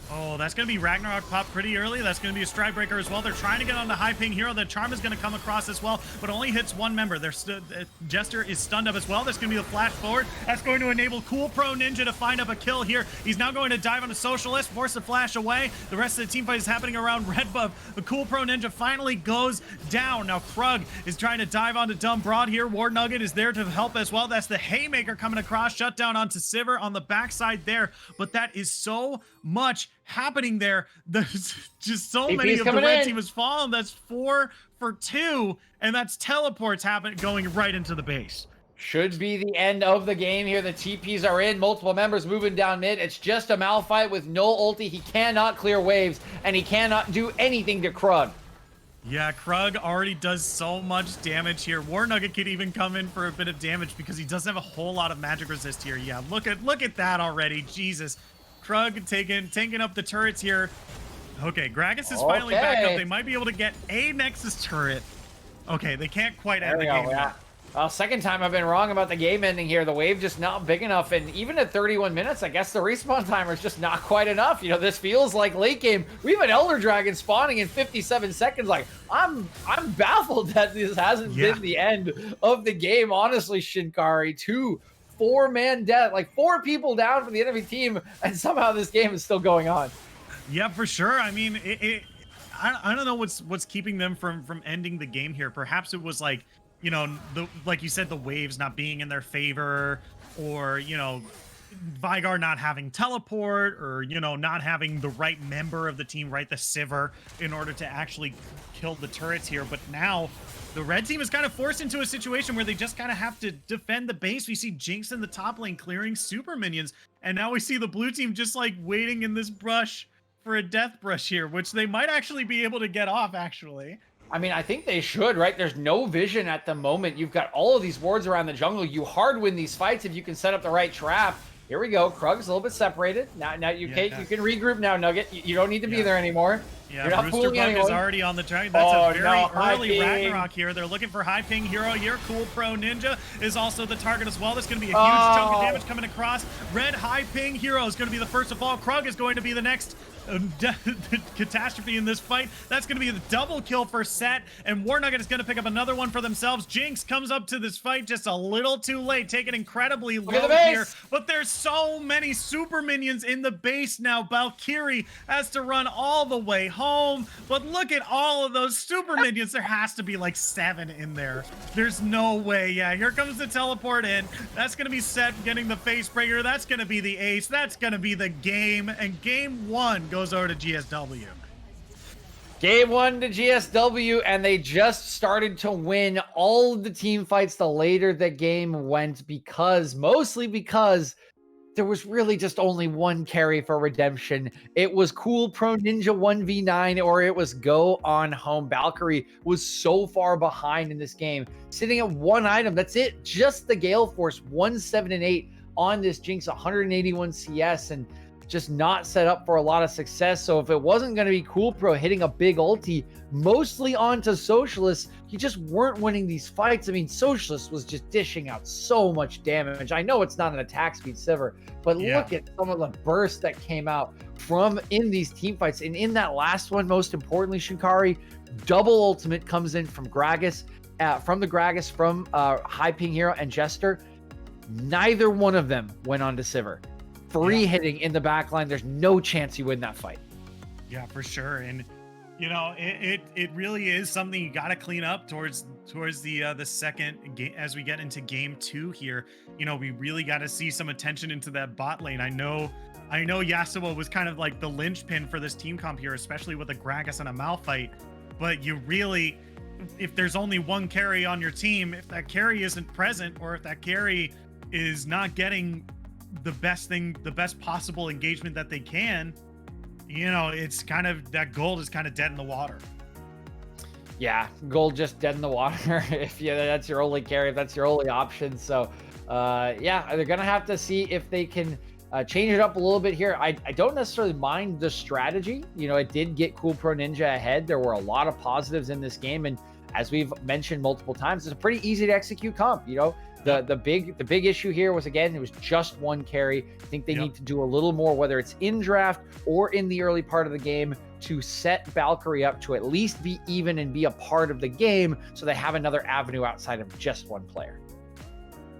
Oh, that's going to be Ragnarok pop pretty early. That's going to be a stride breaker as well. They're trying to get on the high ping hero. The charm is going to come across as well, but only hits 1 member. Jester is stunned up as well. That's going to be the flash forward. That's going to enable Cool Pro Ninja to find up a kill here. He's now going to dive on a Socialist, force the flash away. The rest of the team fight is happening around Red Buff. The Cool Pro Ninja finally goes down. Now Krug is trying to dive onto Dumb Broad here. War Nugget is there to help as well. That's the Haymaker coming across. Shut down onto Sivir on the backside there, but that is so much happening there. There's just so many of the red team has fallen. That's 4 for 2, and that's teleports going right into the base. Should be the end of the game here. The TPs are in. Multiple members moving down mid. It's just a Malphite with no ulti. He cannot clear waves, and he cannot do anything to Krug. Yeah, Krug already does so much damage here. War Nugget could even come in for a bit of damage because he doesn't have a whole lot of magic resist here. Yeah, look at that already. Jesus. Krug taking up the turrets here. Okay, Gragas is finally back up. They might be able to get a Nexus turret. Okay, they can't quite end the game yet. Well, second time I've been wrong about the game ending here. The wave just not big enough, and even at 31 minutes, I guess the respawn timer is just not quite enough. This feels like late game. We have an Elder Dragon spawning in 57 seconds. Like, I'm baffled that this hasn't been the end of the game. Honestly, Shinkari, 2 4-man death, like 4 people down for the enemy team, and somehow this game is still going on. Yeah, for sure. I mean, I don't know what's keeping them from ending the game here. Perhaps it was like, like you said, the waves not being in their favor, or Vigar not having teleport, or not having the right member of the team, right, the Sivir, in order to actually kill the turrets here. But now the red team is kind of forced into a situation where they just kind of have to defend the base. We see Jinx in the top lane clearing super minions, and now we see the blue team just like waiting in this brush for a death brush here, which they might actually be able to get off, actually. I mean, I think they should, right? There's no vision at the moment. You've got all of these wards around the jungle. You hard win these fights if you can set up the right trap. Here we go. Krug's a little bit separated. Now you can regroup now, Nugget. You don't need to be there anymore. Yeah, you're not Rooster Bug is already on the track. That's a very early Ragnarok here. They're looking for high ping hero here. Cool Pro Ninja is also the target as well. There's going to be a huge chunk of damage coming across. Red high ping hero is going to be the first of all. Krug is going to be the next catastrophe in this fight. That's going to be the double kill for Set, and War Nugget is going to pick up another one for themselves. Jinx comes up to this fight just a little too late, taking incredibly low here, but there's so many super minions in the base now. Valkyrie has to run all the way home, but look at all of those super minions. There has to be like 7 in there. There's no way. Yeah, here comes the teleport in. That's going to be Set getting the face breaker. That's going to be the ace. That's going to be the game, and game 1 goes over to GSW. Game 1 to GSW, and they just started to win all of the team fights the later the game went, mostly because there was really just only one carry for redemption. It was Cool Pro Ninja 1v9, or it was go on home. Valkyrie was so far behind in this game, sitting at 1 item. That's it. Just the Gale Force, 1, 7, and 8 on this Jinx, 181 CS, and just not set up for a lot of success. So if it wasn't going to be Cool Pro hitting a big ulti, mostly onto Socialist, you just weren't winning these fights. I mean, Socialist was just dishing out so much damage. I know it's not an attack speed Sivir, but look at some of the bursts that came out from in these team fights. And in that last one, most importantly, Shinkari, double ultimate comes in from Gragas, from High Ping Hero and Jester. Neither one of them went on to Sivir. Free hitting in the back line. There's no chance you win that fight. Yeah, for sure. And It really is something you got to clean up towards the second game as we get into game two here. We really got to see some attention into that bot lane. I know Yasuo was kind of like the linchpin for this team comp here, especially with a Gragas and a Malphite. But you really, if there's only one carry on your team, if that carry isn't present, or if that carry is not getting the best possible engagement that they can, it's kind of that gold is kind of dead in the water. Yeah, gold just dead in the water if that's your only carry, if that's your only option. So, yeah, they're gonna have to see if they can change it up a little bit here. I don't necessarily mind the strategy. It did get Cool Pro Ninja ahead. There were a lot of positives in this game, and as we've mentioned multiple times, it's a pretty easy to execute comp. The big issue here was, again, it was just one carry. I think they need to do a little more, whether it's in draft or in the early part of the game, to set Valkyrie up to at least be even and be a part of the game, so they have another avenue outside of just one player.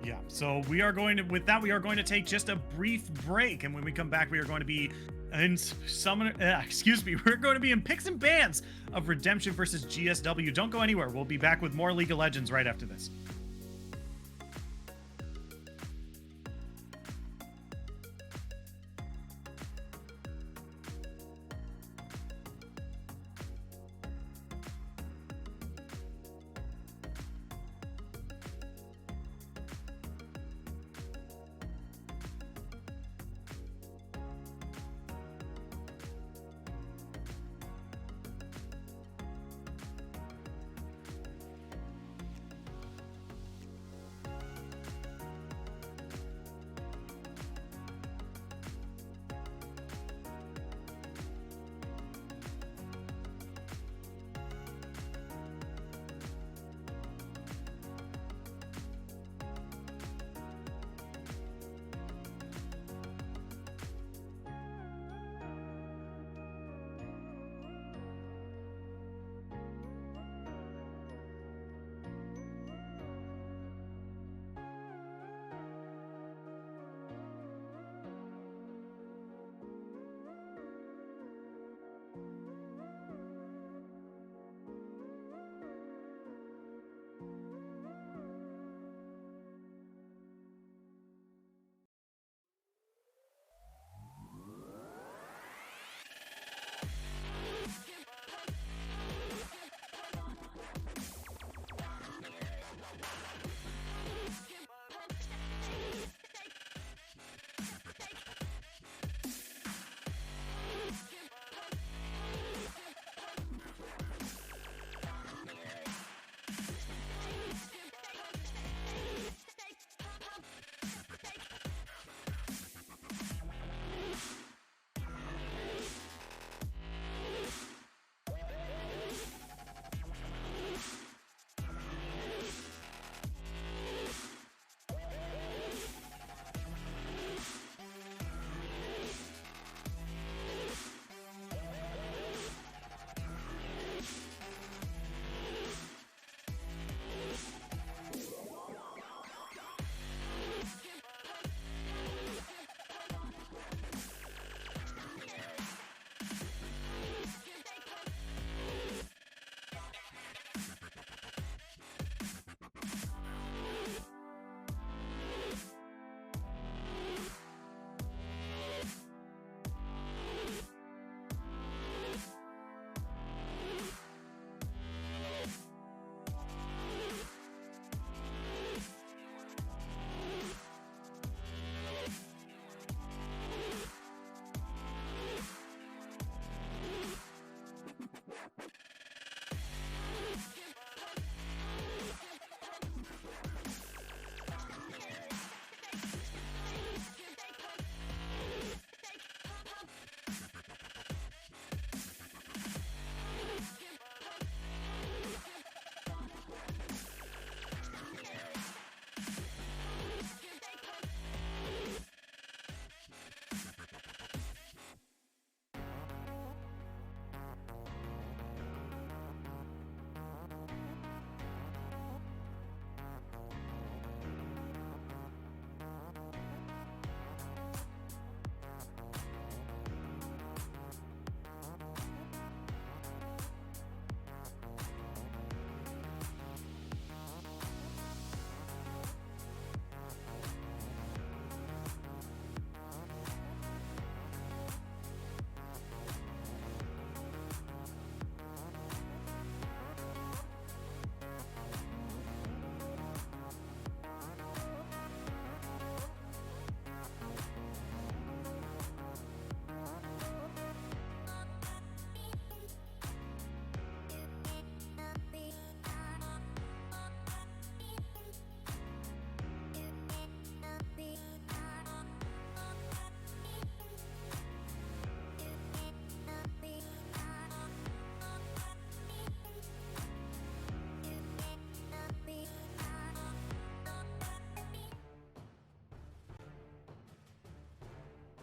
Yeah. So we are going to take just a brief break, and when we come back, we are going to be in we're going to be in picks and bans of Redemption versus GSW. Don't go anywhere. We'll be back with more League of Legends right after this.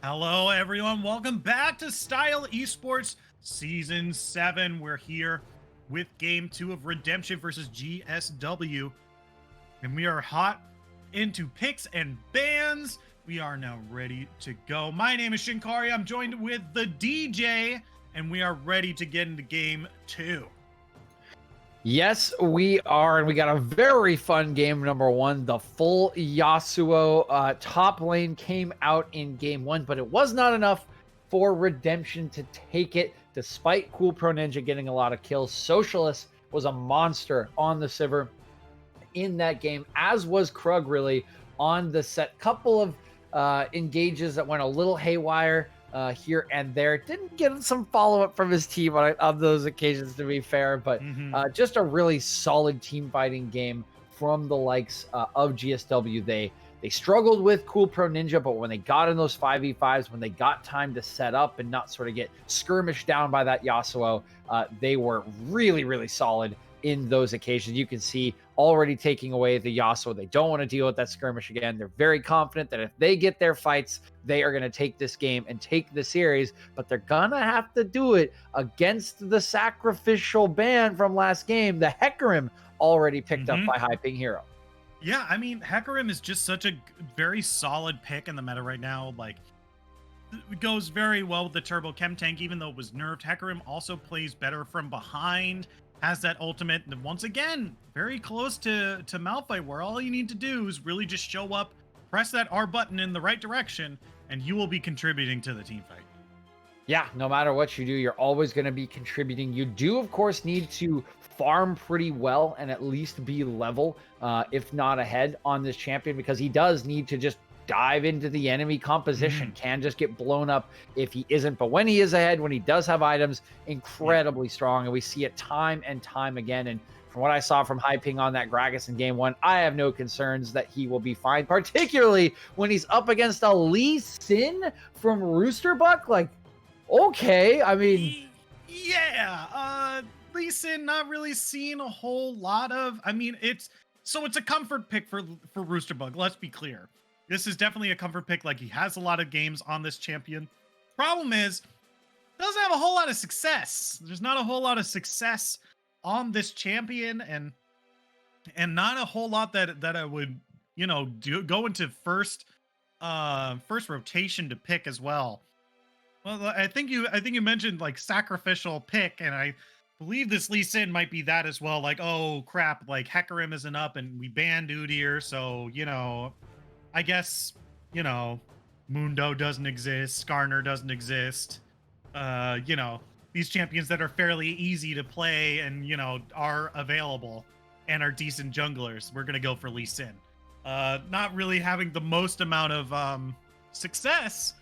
Hello, everyone. Welcome back to Style Esports Season 7. We're here with Game 2 of Redemption versus GSW. And we are hot into picks and bans. We are now ready to go. My name is Shinkari. I'm joined with the DJ, and we are ready to get into Game 2. Yes, we are, and we got a very fun game number 1. The full Yasuo top lane came out in game 1, but it was not enough for Redemption to take it, despite Cool Pro Ninja getting a lot of kills. Socialist was a monster on the Sivir in that game, as was Krug really on the set. Couple of engages that went a little haywire here and there. Didn't get some follow-up from his team on those occasions, to be fair, but just a really solid team fighting game from the likes of GSW. They struggled with Cool Pro Ninja, but when they got in those 5v5s, when they got time to set up and not sort of get skirmished down by that Yasuo, they were really, really solid in those occasions. You can see already taking away the Yasuo. They don't want to deal with that skirmish again. They're very confident that if they get their fights, they are going to take this game and take the series, but they're going to have to do it against the sacrificial ban from last game, the Hecarim, already picked up by High Ping Hero. Yeah, I mean, Hecarim is just such a very solid pick in the meta right now. Like, it goes very well with the Turbo Chem Tank, even though it was nerfed. Hecarim also plays better from behind, has that ultimate, and once again, very close to Malphite, where all you need to do is really just show up, press that R button in the right direction, and you will be contributing to the team fight. Yeah, no matter what you do, you're always going to be contributing. You do, of course, need to farm pretty well and at least be level, if not ahead, on this champion, because he does need to just dive into the enemy composition. Can just get blown up if he isn't, but when he is ahead, when he does have items, incredibly strong, and we see it time and time again. And from what I saw from High Ping on that Gragas in game 1, I have no concerns that he will be fine, particularly when he's up against a Lee Sin from Roosterbuck. Like, okay, I mean, yeah, Lee Sin, not really seen a whole lot of. I mean, it's a comfort pick for Roosterbug. Let's be clear. This is definitely a comfort pick. Like, he has a lot of games on this champion. Problem is, doesn't have a whole lot of success. There's not a whole lot of success on this champion, and not a whole lot that I would, go into first rotation to pick as well. Well, I think you mentioned like sacrificial pick, and I believe this Lee Sin might be that as well. Like, oh crap, like Hecarim isn't up and we banned Udyr, so I guess, Mundo doesn't exist, Skarner doesn't exist. These champions that are fairly easy to play and, are available and are decent junglers, we're going to go for Lee Sin. Not really having the most amount of success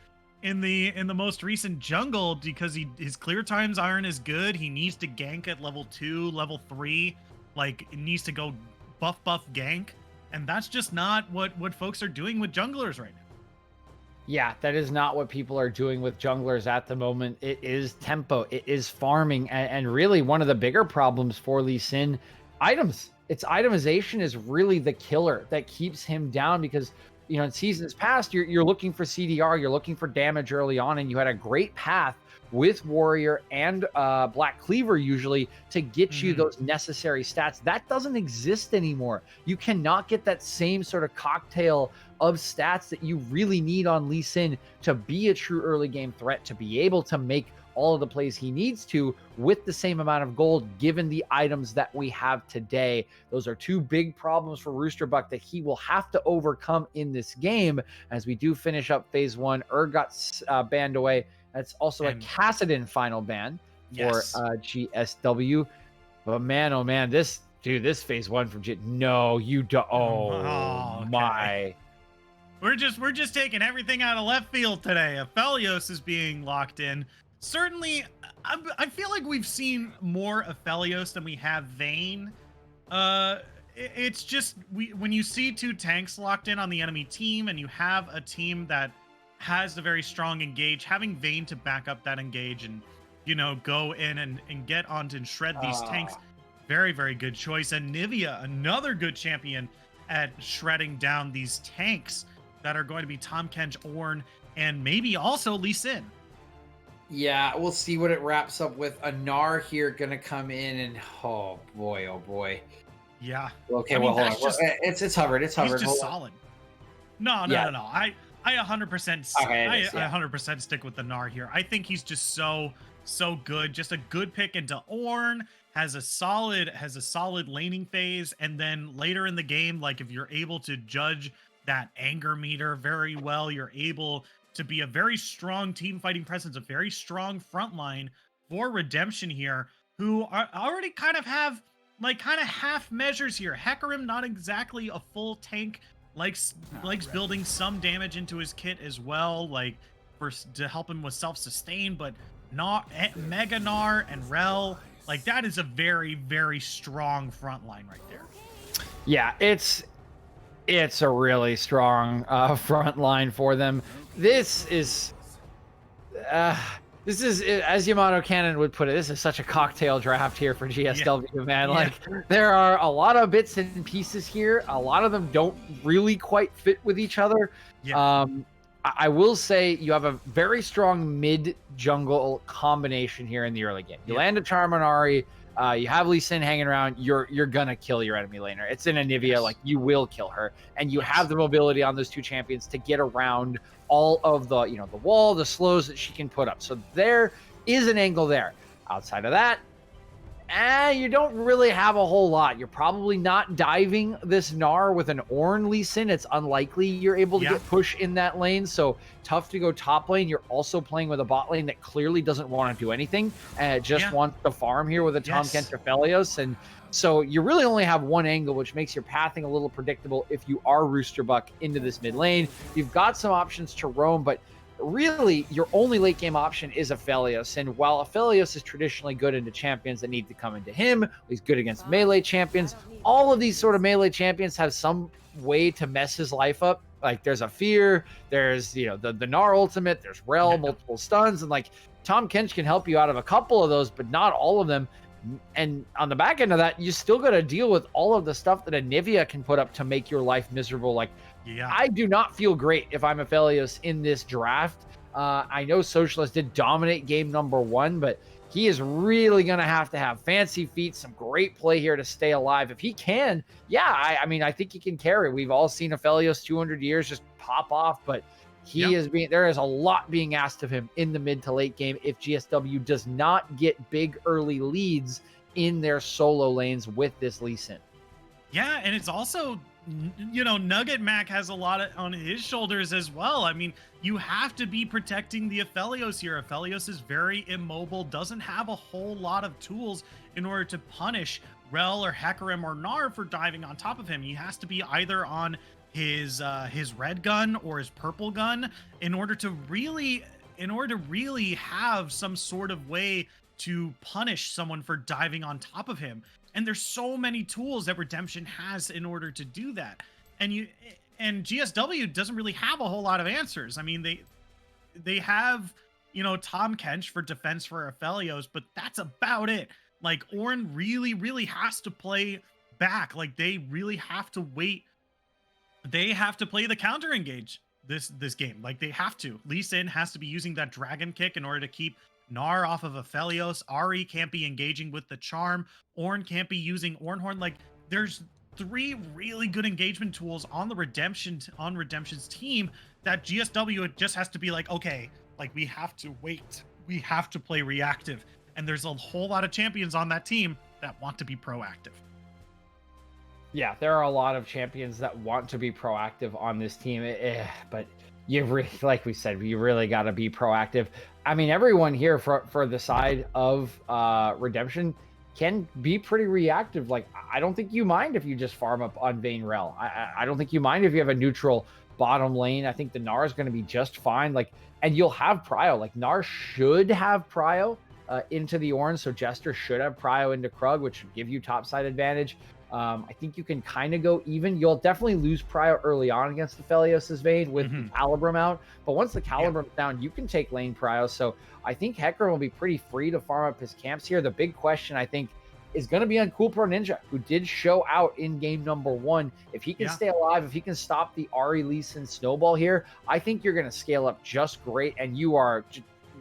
in the most recent jungle, because his clear times aren't as good. He needs to gank at level 2, level 3. Like, it needs to go buff gank. And that's just not what folks are doing with junglers right now. Yeah, that is not what people are doing with junglers at the moment. It is tempo, it is farming, and really one of the bigger problems for Lee Sin, items. Its itemization is really the killer that keeps him down, because in seasons past, you're looking for CDR, you're looking for damage early on, and you had a great path with Warrior and Black Cleaver usually to get you those necessary stats. That doesn't exist anymore. You cannot get that same sort of cocktail of stats that you really need on Lee Sin to be a true early game threat, to be able to make all of the plays he needs to with the same amount of gold, given the items that we have today. Those are two big problems for Roosterbuck that he will have to overcome in this game as we do finish up phase 1. got banned away. That's also a Kassadin final ban for GSW. But man, oh man, this phase 1 from G. No, you don't. Oh, my. We're just taking everything out of left field today. Aphelios is being locked in. Certainly, I feel like we've seen more Aphelios than we have Vayne. It's just when you see two tanks locked in on the enemy team, and you have a team that has a very strong engage, having Vayne to back up that engage and go in and get onto and shred these tanks, very, very good choice. And Nivea, another good champion at shredding down these tanks. that are going to be Tom Kench, Ornn, and maybe also Lee Sin. Yeah, we'll see what it wraps up with. Anar here gonna come in and oh boy, oh boy. Yeah. Okay, I well mean, hold on. that's just It's hovered. It's he's hovered. just Hold on. solid. No, no, Yeah. no, no. I 100% Okay, it I is. Yeah. 100% stick with the Gnar here. I think he's just so good. Just a good pick into Ornn. Has a solid laning phase, and then later in the game, like if you're able to judge that anger meter very well, you're able to be a very strong team fighting presence, a very strong front line for Redemption here, who are already kind of have like kind of half measures here. Hecarim, not exactly a full tank, likes building some damage into his kit as well, like to help him with self-sustain, but not Mega Gnar and Rel, like that is a very, very strong front line right there. Yeah, it's a really strong front line for them. This is uh, as Yamato Cannon would put it, this is such a cocktail draft here for GSW, man. Yeah. Like there are a lot of bits and pieces here. A lot of them don't really quite fit with each other. Yeah. I will say you have a very strong mid jungle combination here in the early game. You land a Charm on Ahri, you have Lee Sin hanging around, you're gonna kill your enemy laner. It's in Anivia, Yes. like you will kill her, and you have the mobility on those two champions to get around all of the the wall, the slows that she can put up. So there is an angle there. Outside of that, you don't really have a whole lot. You're probably not diving this Gnar with an Ornn Lee Sin. It's unlikely you're able to get push in that lane. So tough to go top lane. You're also playing with a bot lane that clearly doesn't want to do anything and just wants to farm here with a Tom Kench or Felios. And so you really only have one angle, which makes your pathing a little predictable if you are Rooster Buck into this mid lane. You've got some options to roam, but really your only late game option is Aphelios. And while Aphelios is traditionally good into champions that need to come into him, he's good against melee champions. All of these sort of melee champions have some way to mess his life up. Like there's a fear, there's the Gnar ultimate, there's Rel, multiple stuns, and like Tom Kench can help you out of a couple of those, but not all of them. And on the back end of that, you still got to deal with all of the stuff that Anivia can put up to make your life miserable. Like, I do not feel great if I'm Aphelios in this draft. I know Socialist did dominate game number 1, but he is really going to have fancy feet, some great play here to stay alive. If he can, I mean, I think he can carry. We've all seen Aphelios 200 years just pop off, but there is a lot being asked of him in the mid to late game if GSW does not get big early leads in their solo lanes with this Lee Sin. Yeah, and it's also, Nugget Mac has a lot on his shoulders as well. I mean, you have to be protecting the Aphelios here. Aphelios is very immobile, doesn't have a whole lot of tools in order to punish Rel or Hecarim or Gnar for diving on top of him. He has to be either on his red gun or his purple gun in order to really have some sort of way to punish someone for diving on top of him. And there's so many tools that Redemption has in order to do that. And GSW doesn't really have a whole lot of answers. I mean, they have, Tom Kench for defense for Aphelios, but that's about it. Like Ornn really, really has to play back. Like they really have to wait. They have to play the counter engage this game. Like they have to. Lee Sin has to be using that dragon kick in order to keep Gnar off of Aphelios. Ahri can't be engaging with the charm. Ornn can't be using Ornhorn. Like there's 3 really good engagement tools on Redemption's team that GSW just has to be like, okay, like we have to wait. We have to play reactive. And there's a whole lot of champions on that team that want to be proactive. Yeah, there are a lot of champions that want to be proactive on this team, but like we said, you really got to be proactive. I mean, everyone here for the side of Redemption can be pretty reactive. Like, I don't think you mind if you just farm up on Vayne Rel. I don't think you mind if you have a neutral bottom lane. I think the Gnar is going to be just fine. Like, and you'll have Prio. Like, Gnar should have Prio into the Ornn, so Jester should have Prio into Krug, which should give you topside advantage. I think you can kind of go even. You'll definitely lose Prio early on against the Aphelios' Vayne with the Calibrum out. But once the Calibrum's down, you can take lane Prio. So I think Hecarim will be pretty free to farm up his camps here. The big question, I think, is going to be on Cool Pro Ninja, who did show out in game number 1. If he can stay alive, if he can stop the Ari Lee Sin snowball here, I think you're going to scale up just great, and you are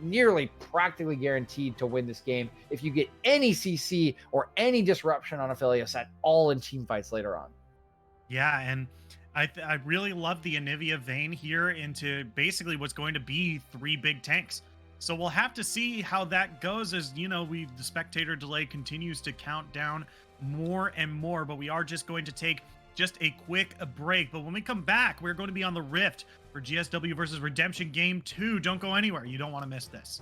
nearly practically guaranteed to win this game if you get any CC or any disruption on Aphelios at all in team fights later on. Yeah, and I really love the Anivia vein here into basically what's going to be 3 big tanks. So we'll have to see how that goes as, you know, the spectator delay continues to count down more and more, but we are just going to take just a quick break. But when we come back, we're going to be on the Rift for GSW versus Redemption Game 2. Don't go anywhere. You don't want to miss this.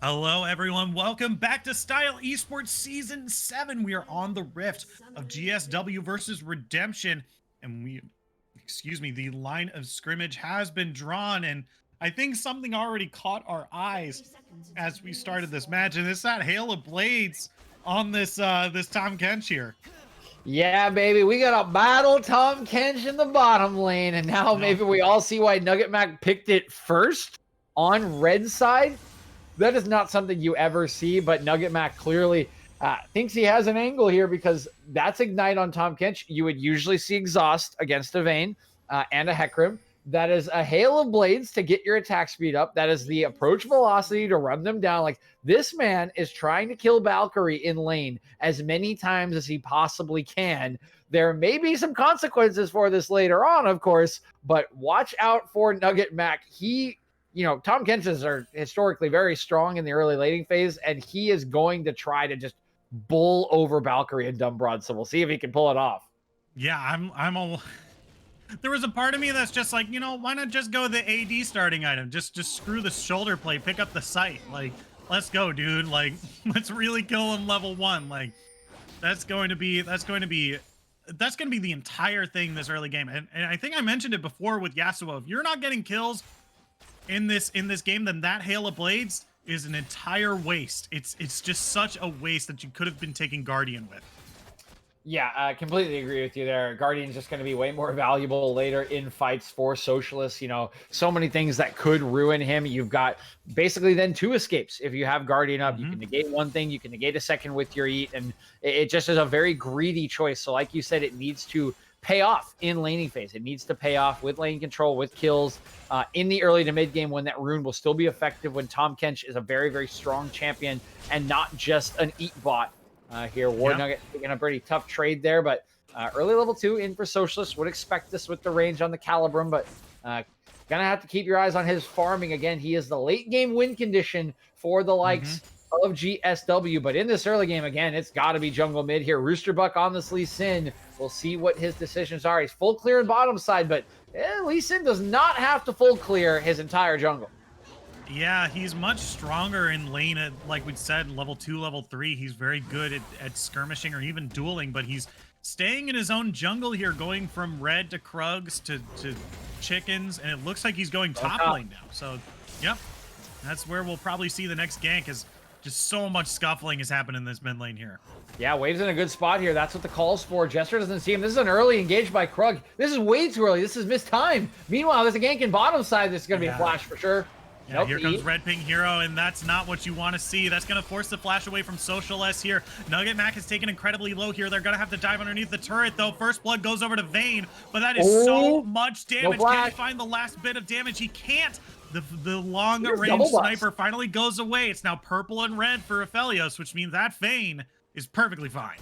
Hello, everyone. Welcome back to Style Esports Season 7. We are on the Rift of GSW versus Redemption. And the line of scrimmage has been drawn. And I think something already caught our eyes as we started this match. And it's that hail of blades on this Tom Kench here. Yeah, baby, we got a battle Tom Kench in the bottom lane. And now maybe we all see why Nugget Mac picked it first On red side, that is not something you ever see, but Nugget Mac clearly thinks he has an angle here because that's Ignite on Tom Kench. You would usually see Exhaust against a Vayne and a Hecarim. That is a Hail of Blades to get your attack speed up. That is the approach velocity to run them down. Like, this man is trying to kill Valkyrie in lane as many times as he possibly can. There may be some consequences for this later on, of course, but watch out for Nugget Mac. Tom Kench's are historically very strong in the early laning phase, and he is going to try to just bull over Valkyrie and Dumb Broad. So we'll see if he can pull it off. Yeah, there was a part of me that's just like, why not just go the AD starting item? Just screw the shoulder play, pick up the sight. Like, let's go, dude. Like, let's really kill him level 1. Like, that's going to be the entire thing this early game. And I think I mentioned it before with Yasuo. If you're not getting kills in this game, then that Hail of Blades is an entire waste. It's just such a waste that you could have been taking Guardian with. Yeah, I completely agree with you there. Guardian's just going to be way more valuable later in fights for Socialists. So many things that could ruin him. You've got basically then 2 escapes. If you have Guardian up, you can negate one thing, you can negate a second with your Eat, and it just is a very greedy choice. So like you said, it needs to pay off in laning phase. It needs to pay off with lane control, with kills in the early to mid game when that rune will still be effective, when Tom Kench is a very, very strong champion and not just an Eat bot. Here, War Nugget taking a pretty tough trade there, but early level 2 in for Socialist. Would expect this with the range on the Calibrum, but gonna have to keep your eyes on his farming. Again, he is the late game win condition for the likes of GSW, but in this early game, again, it's got to be jungle mid here. Roosterbuck on this Lee Sin. We'll see what his decisions are. He's full clear in bottom side, but Lee Sin does not have to full clear his entire jungle. Yeah, he's much stronger in lane, like we said, level 2, level 3. He's very good at skirmishing or even dueling, but he's staying in his own jungle here, going from red to Krugs to chickens, and it looks like he's going top lane now. So, yep, that's where we'll probably see the next gank, is just so much scuffling has happened in this mid lane here. Yeah, Wade's in a good spot here. That's what the call's for. Jester doesn't see him. This is an early engage by Krug. This is way too early. This is missed time. Meanwhile, there's a gank in bottom side. This is going to be a flash for sure. Yeah, here comes Red Ping Hero, and that's not what you want to see. That's going to force the flash away from Social S here. Nugget Mac is taken incredibly low here. They're going to have to dive underneath the turret, though. First blood goes over to Vayne, but that is so much damage. Can he find the last bit of damage? He can't. The long-range sniper finally goes away. It's now purple and red for Aphelios, which means that Vayne is perfectly fine.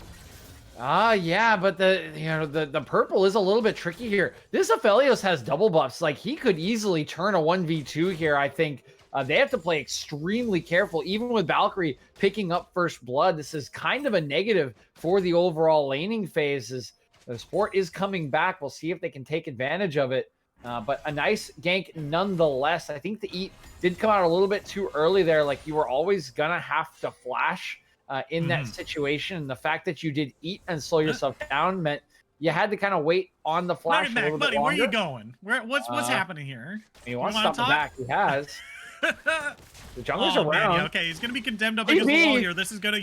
Yeah, but the purple is a little bit tricky here. This Aphelios has double buffs. Like, he could easily turn a 1v2 here, I think. They have to play extremely careful, even with Valkyrie picking up first blood. This is kind of a negative for the overall laning phase, as the sport is coming back. We'll see if they can take advantage of it. But a nice gank nonetheless. I think the Eat did come out a little bit too early there. Like, you were always going to have to flash in that situation. And the fact that you did Eat and slow yourself down meant you had to kind of wait on the flash a little bit longer. Where are you going? What's happening here? He wants to stop the back. He has. The jungler's around. Man, yeah, okay, he's gonna be condemned up against the wall here. This is gonna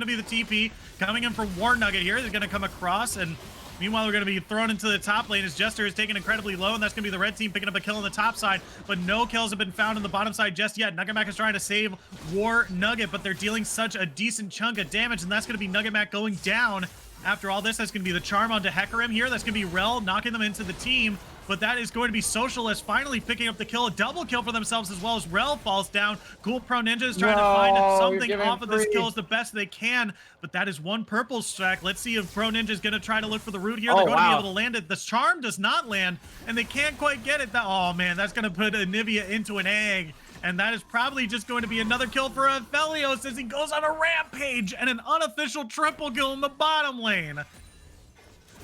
be the TP coming in for War Nugget here. They're gonna come across, and meanwhile we're gonna be thrown into the top lane as Jester is taken incredibly low, and that's gonna be the red team picking up a kill on the top side. But no kills have been found on the bottom side just yet. Nugget Mac is trying to save War Nugget, but they're dealing such a decent chunk of damage, and that's gonna be Nugget Mac going down. After all this, that's going to be the charm onto Hecarim here. That's going to be Rel knocking them into the team. But that is going to be Socialist finally picking up the kill. A double kill for themselves as well as Rel falls down. Cool Pro Ninja is trying to find something off of this kill as the best they can. But that is one purple stack. Let's see if Pro Ninja is going to try to look for the root here. They're going to be able to land it. The charm does not land, and they can't quite get it. Oh, man, that's going to put Anivia into an egg. And that is probably just going to be another kill for Aphelios as he goes on a rampage and an unofficial triple kill in the bottom lane.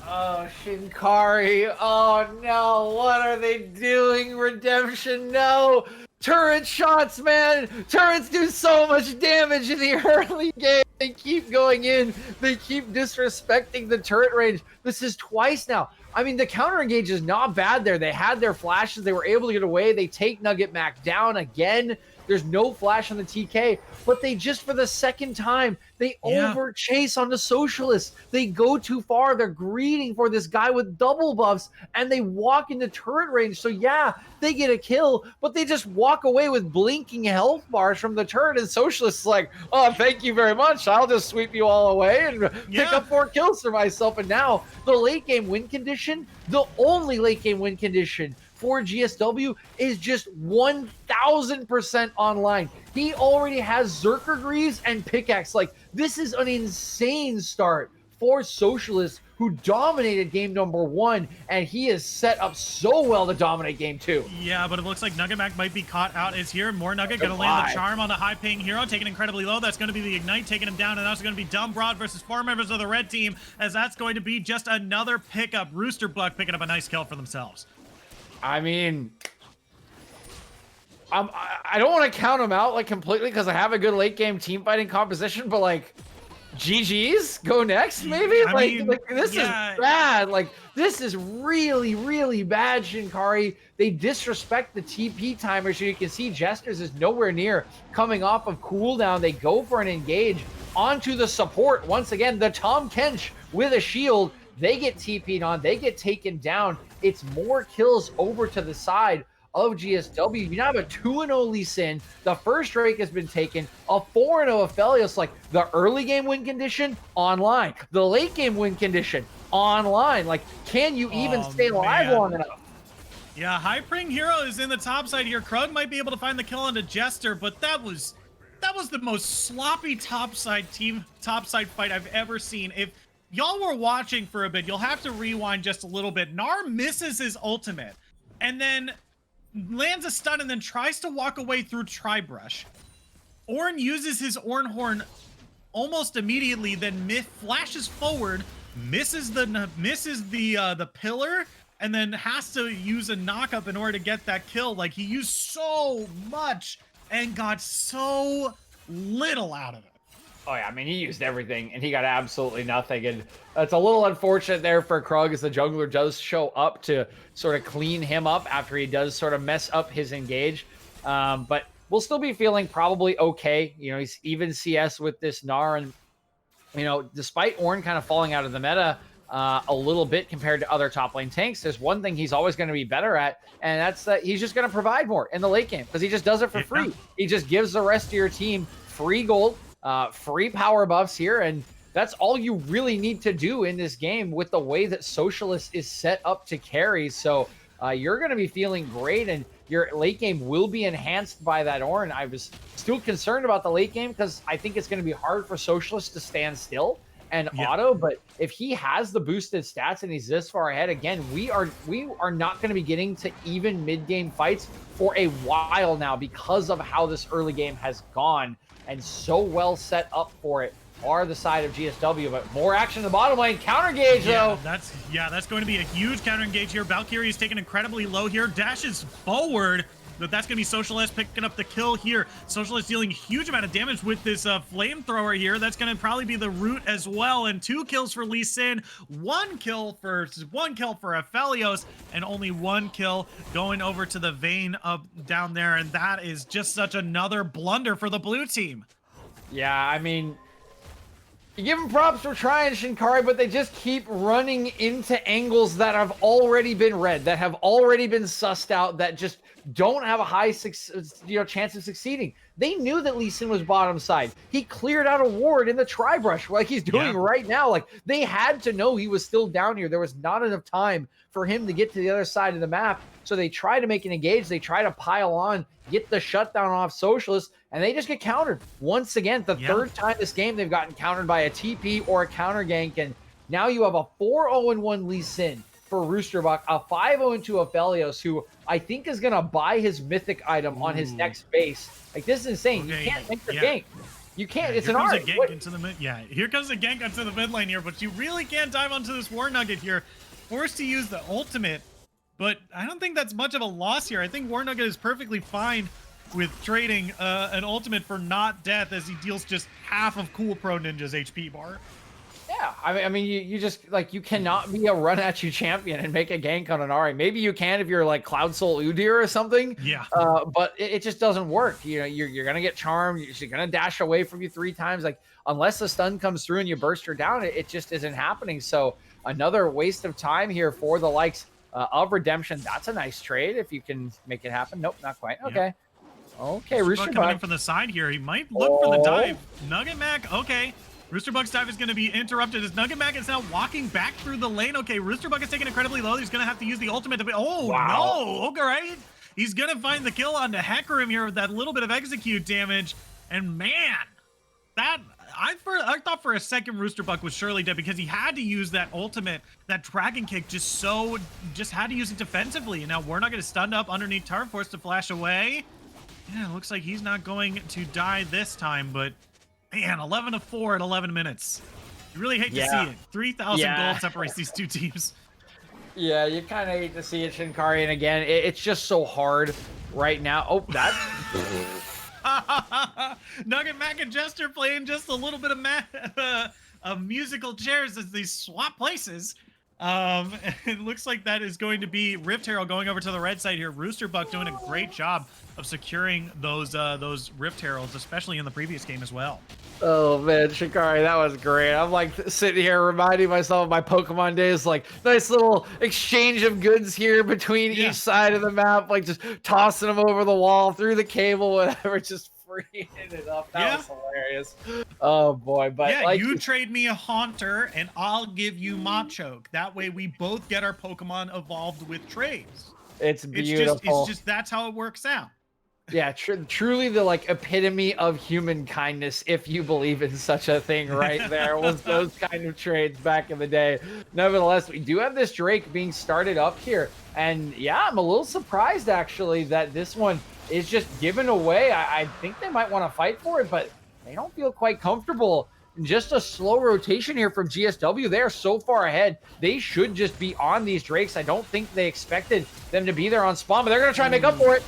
Oh, Shinkari. Oh, no. What are they doing? Redemption, no. Turret shots, man. Turrets do so much damage in the early game. They keep going in. They keep disrespecting the turret range. This is twice now. I mean, the counter engage is not bad there. They had their flashes. They were able to get away. They take Nugget Mac down again. There's no flash on the TK, but they just, for the second time, they over chase on the Socialists. They go too far. They're greeting for this guy with double buffs, and they walk into turret range. So yeah, they get a kill, but they just walk away with blinking health bars from the turret, and Socialists like, oh, thank you very much. I'll just sweep you all away and pick up 4 kills for myself. And now the late game win condition, the only late game win condition for GSW, is just 1000% online. He already has Zerker Greaves and Pickaxe. Like, this is an insane start for Socialists, who dominated game number 1, and he is set up so well to dominate game 2. Yeah, but it looks like Nugget Mac might be caught out. Is here. More Nugget going to land the charm on the high ping hero, taking incredibly low. That's going to be the Ignite, taking him down, and that's going to be Dumb Broad versus 4 members of the red team, as that's going to be just another pickup. Rooster Buck picking up a nice kill for themselves. I mean, I don't want to count him out like completely because I have a good late game team fighting composition, but like, GG's go next maybe. Like this is bad. Like, this is really, really bad, Shinkari. They disrespect the TP timer, so you can see Jesters is nowhere near coming off of cooldown. They go for an engage onto the support once again. The Tom Kench with a shield. They get TP'd on. They get taken down. It's more kills over to the side of GSW. You now have a 2-0 Lee Sin. The first Drake has been taken. A 4-0 Aphelios. Like, the early game win condition, online. The late game win condition, online. Like, can you even stay alive long enough? Yeah, High Pring Hero is in the top side here. Krug might be able to find the kill onto Jester, but that was the most sloppy topside fight I've ever seen. If y'all were watching for a bit, you'll have to rewind just a little bit. Gnar misses his ultimate, and then lands a stun, and then tries to walk away through Tribrush. Ornn uses his Ornn Horn almost immediately, then flashes forward, misses the pillar, and then has to use a knock-up in order to get that kill. Like, he used so much and got so little out of it. Oh yeah, I mean, he used everything and he got absolutely nothing, and it's a little unfortunate there for Krug, as the jungler does show up to sort of clean him up after he does sort of mess up his engage. But we'll still be feeling probably okay. You know, he's even CS with this Gnar, and you know, despite Ornn kind of falling out of the meta a little bit compared to other top lane tanks, there's one thing he's always going to be better at, and that's that he's just going to provide more in the late game, because he just does it for free. He just gives the rest of your team free gold, free power buffs here, and that's all you really need to do in this game with the way that Socialist is set up to carry. So you're going to be feeling great, and your late game will be enhanced by that Ornn. I was still concerned about the late game because I think it's going to be hard for Socialist to stand still and auto, but if he has the boosted stats and he's this far ahead, again, we are not going to be getting to even mid-game fights for a while now because of how this early game has gone, and so well set up for it are the side of GSW. But more action in the bottom lane. Counter engage, though. That's going to be a huge counter engage here. Valkyrie is taken incredibly low here. Dashes forward, but that's going to be Socialist picking up the kill here. Socialist dealing a huge amount of damage with this flamethrower here. That's going to probably be the root as well. And 2 kills for Lee Sin, 1 kill for Aphelios, and only 1 kill going over to the Vayne up down there. And that is just such another blunder for the blue team. Yeah, I mean, you give them props for trying, Shinkari, but they just keep running into angles that have already been read, that have already been sussed out, that just don't have a high chance of succeeding. They knew that Lee Sin was bottom side. He cleared out a ward in the Tribrush like he's doing right now. Like, they had to know he was still down here. There was not enough time for him to get to the other side of the map. So they try to make an engage. They try to pile on, get the shutdown off Socialist, and they just get countered. Once again, the third time this game they've gotten countered by a TP or a counter gank, and now you have a 4-0-1 Lee Sin for Roosterbuck, a 5-0-2 Aphelios, who I think is going to buy his mythic item on his next base. Like, this is insane. You can't make the gank. You can't. It's an art. Here comes a gank into the mid lane here, but you really can't dive onto this War Nugget here. Forced to use the ultimate, but I don't think that's much of a loss here. I think War Nugget is perfectly fine with trading an ultimate for not death, as he deals just half of Cool Pro Ninja's HP bar. Yeah, Yeah, I mean, you just like you cannot be a run at you champion and make a gank on an Ari. Maybe you can if you're like Cloud Soul Udyr or something, Yeah. but it just doesn't work. You know, you're gonna get charmed. She's gonna dash away from you 3 times. Like unless the stun comes through and you burst her down, it just isn't happening. So another waste of time here for the likes of Redemption. That's a nice trade if you can make it happen. Nope, not quite. Yep. Okay, okay, Rooster Bug coming in Bug. from the side here. He might look for the dive. Nugget Mac, okay. Rooster Bug's dive is going to be interrupted as Nugget Mac is now walking back through the lane. Okay, Rooster Bug is taking incredibly low. He's going to have to use the ultimate to be. Oh, Wow. no. Okay, right. He's going to find the kill on the Hecarim here with that little bit of execute damage. And man, that. I thought for a second Rooster Bug was surely dead because he had to use that ultimate, that dragon kick, just had to use it defensively. And now we're not going to stun up underneath Turf Force to flash away. Yeah, it looks like he's not going to die this time, but man, 11-4 at 11 minutes. You really hate to see it. 3,000 gold separates these two teams. Yeah, you kind of hate to see it, Shinkari. And again, it's just so hard right now. Oh, that. Nugget Mac and Jester playing just a little bit of musical chairs as they swap places. It looks like that is going to be Rift Herald going over to the red side here. Rooster Buck doing a great job of securing those Rift Heralds, especially in the previous game as well. Oh man, Shikari, that was great. I'm like sitting here reminding myself of my Pokemon days, like nice little exchange of goods here between each side of the map, like just tossing them over the wall, through the cable, whatever, just freeing it up. That was hilarious. Oh boy, but yeah, like, you trade me a Haunter and I'll give you Machoke. That way we both get our Pokemon evolved with trades. It's beautiful. It's just that's how it works out. Yeah, truly the like epitome of human kindness, if you believe in such a thing, right there was those kind of trades back in the day. Nevertheless, we do have this Drake being started up here, and yeah, I'm a little surprised actually that this one is just given away. I think they might want to fight for it, but they don't feel quite comfortable. Just a slow rotation here from GSW. They are so far ahead. They should just be on these Drakes. I don't think they expected them to be there on spawn, but they're going to try and make up for it.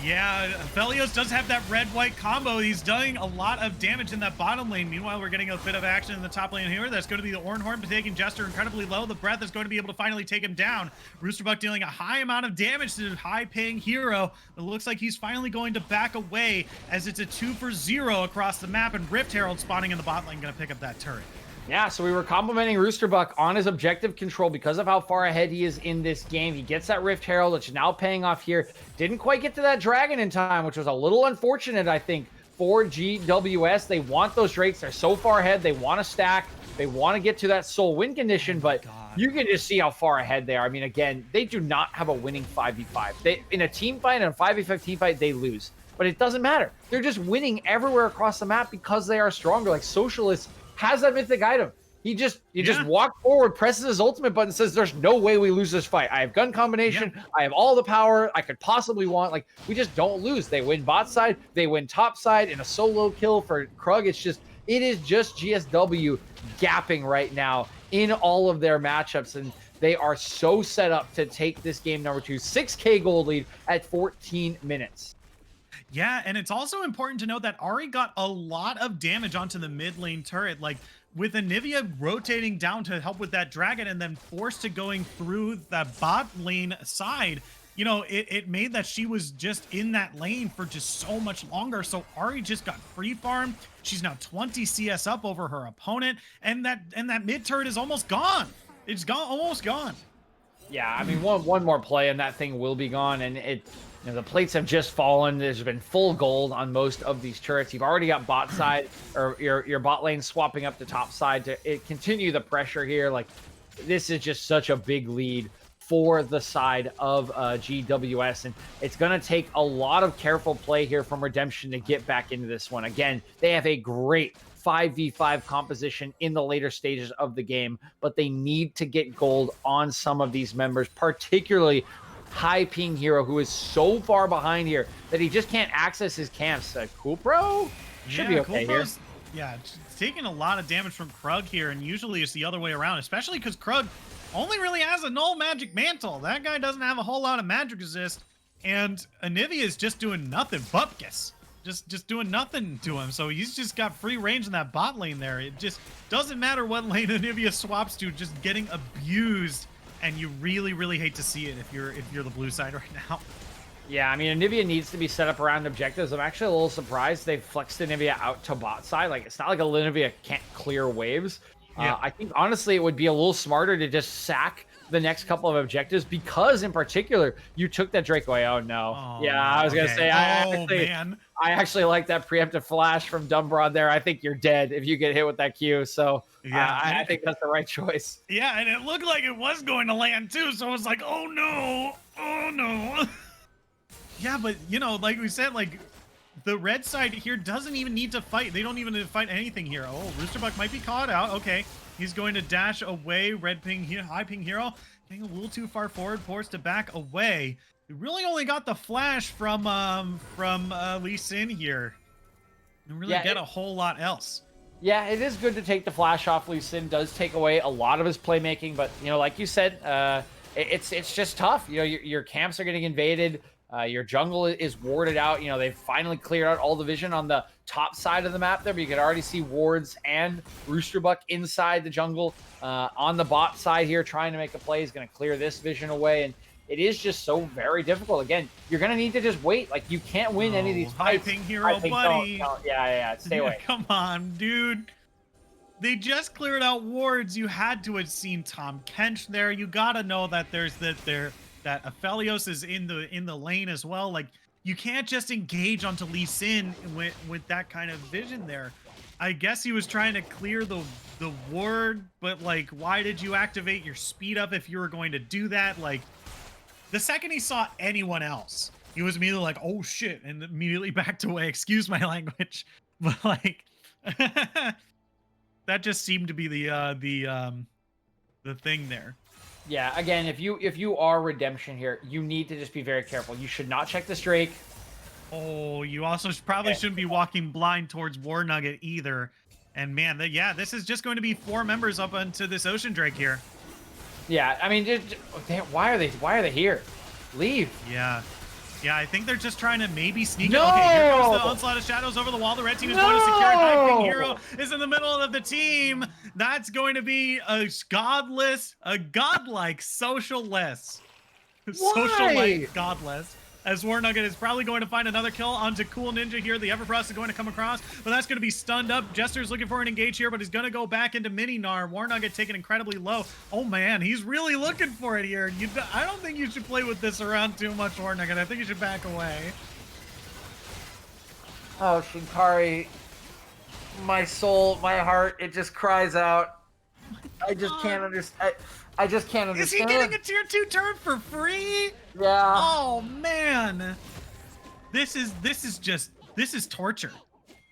Yeah, Felios does have that red-white combo. He's doing a lot of damage in that bottom lane. Meanwhile, we're getting a bit of action in the top lane here. That's going to be the Ornhorn taking Jester incredibly low. The Breath is going to be able to finally take him down. Roosterbuck dealing a high amount of damage to the high-paying hero. It looks like he's finally going to back away as it's a 2-for-0 across the map, and Rift Herald spawning in the bot lane going to pick up that turret. Yeah, so we were complimenting Roosterbuck on his objective control because of how far ahead he is in this game. He gets that Rift Herald, which is now paying off here. Didn't quite get to that Dragon in time, which was a little unfortunate, I think, for GWS. They want those Drakes. They're so far ahead. They want to stack. They want to get to that Soul win condition, but you can just see how far ahead they are. I mean, again, they do not have a winning 5v5. In a team fight, in a 5v5 team fight, they lose. But it doesn't matter. They're just winning everywhere across the map because they are stronger. Like, Socialist has that mythic item. He just walks forward, presses his ultimate button, says, there's no way we lose this fight. I have gun combination. I have all the power I could possibly want. Like, we just don't lose. They win bot side. They win top side in a solo kill for Krug. It is just GSW gapping right now in all of their matchups. And they are so set up to take this game number 2. 6K gold lead at 14 minutes. Yeah, and it's also important to note that Ari got a lot of damage onto the mid lane turret. Like, with Anivia rotating down to help with that dragon and then forced to going through the bot lane side, you know, it made that she was just in that lane for just so much longer. So Ari just got free farm. She's now 20 CS up over her opponent, and that mid turret is almost gone. It's almost gone. Yeah, I mean, one more play and that thing will be gone, and the plates have just fallen. There's been full gold on most of these turrets. You've already got bot side or your bot lane swapping up to top side to continue the pressure here. Like, this is just such a big lead for the side of GWS, and it's going to take a lot of careful play here from Redemption to get back into this one. Again, they have a great 5v5 composition in the later stages of the game, but they need to get gold on some of these members, particularly high ping hero who is so far behind here that he just can't access his camps. Coolpro should be okay here. Yeah, it's taking a lot of damage from Krug here, and usually it's the other way around, especially because Krug only really has a null magic mantle. That guy doesn't have a whole lot of magic resist, and Anivia is just doing nothing. Bupkis just doing nothing to him. So he's just got free range in that bot lane there. It just doesn't matter what lane Anivia swaps to, just getting abused, and you really, really hate to see it if you're the blue side right now. Yeah, I mean, Anivia needs to be set up around objectives. I'm actually a little surprised they flexed Anivia out to bot side. Like, it's not like Anivia can't clear waves. Yeah. I think, honestly, it would be a little smarter to just sack the next couple of objectives because, in particular, you took that Drake away. Oh, no. Oh, Yeah, I was going to say, man. I actually like that preemptive flash from Dumbrod there. I think you're dead if you get hit with that Q. So yeah, I think that's the right choice. Yeah, and it looked like it was going to land too. So I was like, oh, no. Oh, no. Yeah, but, you know, like we said, like, the red side here doesn't even need to fight. They don't even need to fight anything here. Oh, Roosterbuck might be caught out. Okay, he's going to dash away. Red ping here, high ping hero, getting a little too far forward, forced to back away. We really only got the flash from Lee Sin here. Didn't really get a whole lot else. Yeah, it is good to take the flash off. Lee Sin does take away a lot of his playmaking, but, you know, like you said, it's just tough. You know, your camps are getting invaded. Your jungle is warded out. You know, they've finally cleared out all the vision on the top side of the map there, but you can already see wards and Roosterbuck inside the jungle. On the bot side here, trying to make a play. He's going to clear this vision away, and it is just so very difficult. Again, you're going to need to just wait. Like, you can't win any of these fights. High ping hero, buddy. Yeah, stay away. Come on, dude. They just cleared out wards. You had to have seen Tom Kench there. You got to know that there's that Aphelios is in the lane as well. Like, you can't just engage onto Lee Sin with that kind of vision there. I guess he was trying to clear the ward, but, like, why did you activate your speed up if you were going to do that? Like, the second he saw anyone else, he was immediately like, oh shit, and immediately backed away. Excuse my language. But, like, that just seemed to be the thing there. Yeah, again, if you are redemption here, you need to just be very careful. You should not check this Drake. Oh, you also probably shouldn't be walking blind towards War Nugget either. And man, yeah, this is just going to be 4 members up onto this Ocean Drake here. Yeah, I mean, why are they here? Leave. Yeah. Yeah, I think they're just trying to maybe sneak it. No! Okay, here comes the Onslaught of Shadows over the wall. The red team is going to secure it. High Ping Hero is in the middle of the team. That's going to be a godlike socialless. Socialite godless. As War Nugget is probably going to find another kill onto Cool Ninja here. The Everfrost is going to come across, but that's going to be stunned up. Jester's looking for an engage here, but he's going to go back into Mini Gnar. War Nugget taken incredibly low. Oh man, he's really looking for it here. I don't think you should play with this around too much, War Nugget. I think you should back away. Oh, Shinkari, my soul, my heart, it just cries out. I just can't understand. I just can't understand. Is he getting a tier 2 turret for free? Yeah. Oh man. This is torture.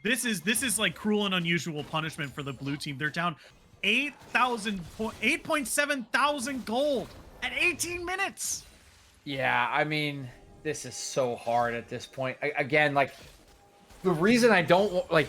This is like cruel and unusual punishment for the blue team. They're down 8.7 thousand gold at 18 minutes. Yeah, I mean, this is so hard at this point. Again, like, the reason I don't like.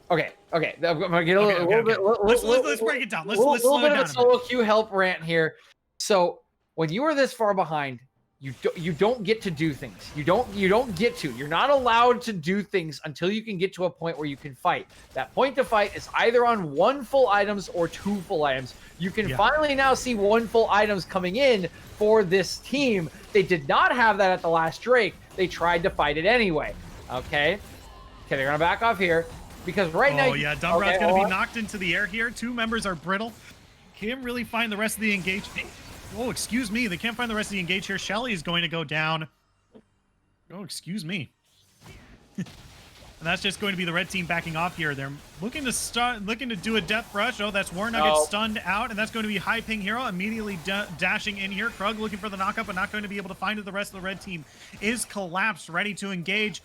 Okay. I'm gonna get a little bit. Let's break it down. Let's slow it down. A little bit of a solo queue help rant here. So when you are this far behind, you don't get to do things. You don't get to. You're not allowed to do things until you can get to a point where you can fight. That point to fight is either on 1 full items or 2 full items. You can finally now see 1 full items coming in for this team. They did not have that at the last Drake. They tried to fight it anyway. Okay, they're gonna back off here. Because right now... Oh, yeah, Dumbrod's going to be knocked into the air here. 2 members are brittle. Can't really find the rest of the engage. Oh, excuse me. They can't find the rest of the engage here. Shelly is going to go down. Oh, excuse me. And that's just going to be the red team backing off here. They're looking to do a death rush. Oh, that's War Nugget stunned out, and that's going to be High Ping Hero immediately dashing in here. Krug looking for the knockup, but not going to be able to find it. The rest of the red team is collapsed, ready to engage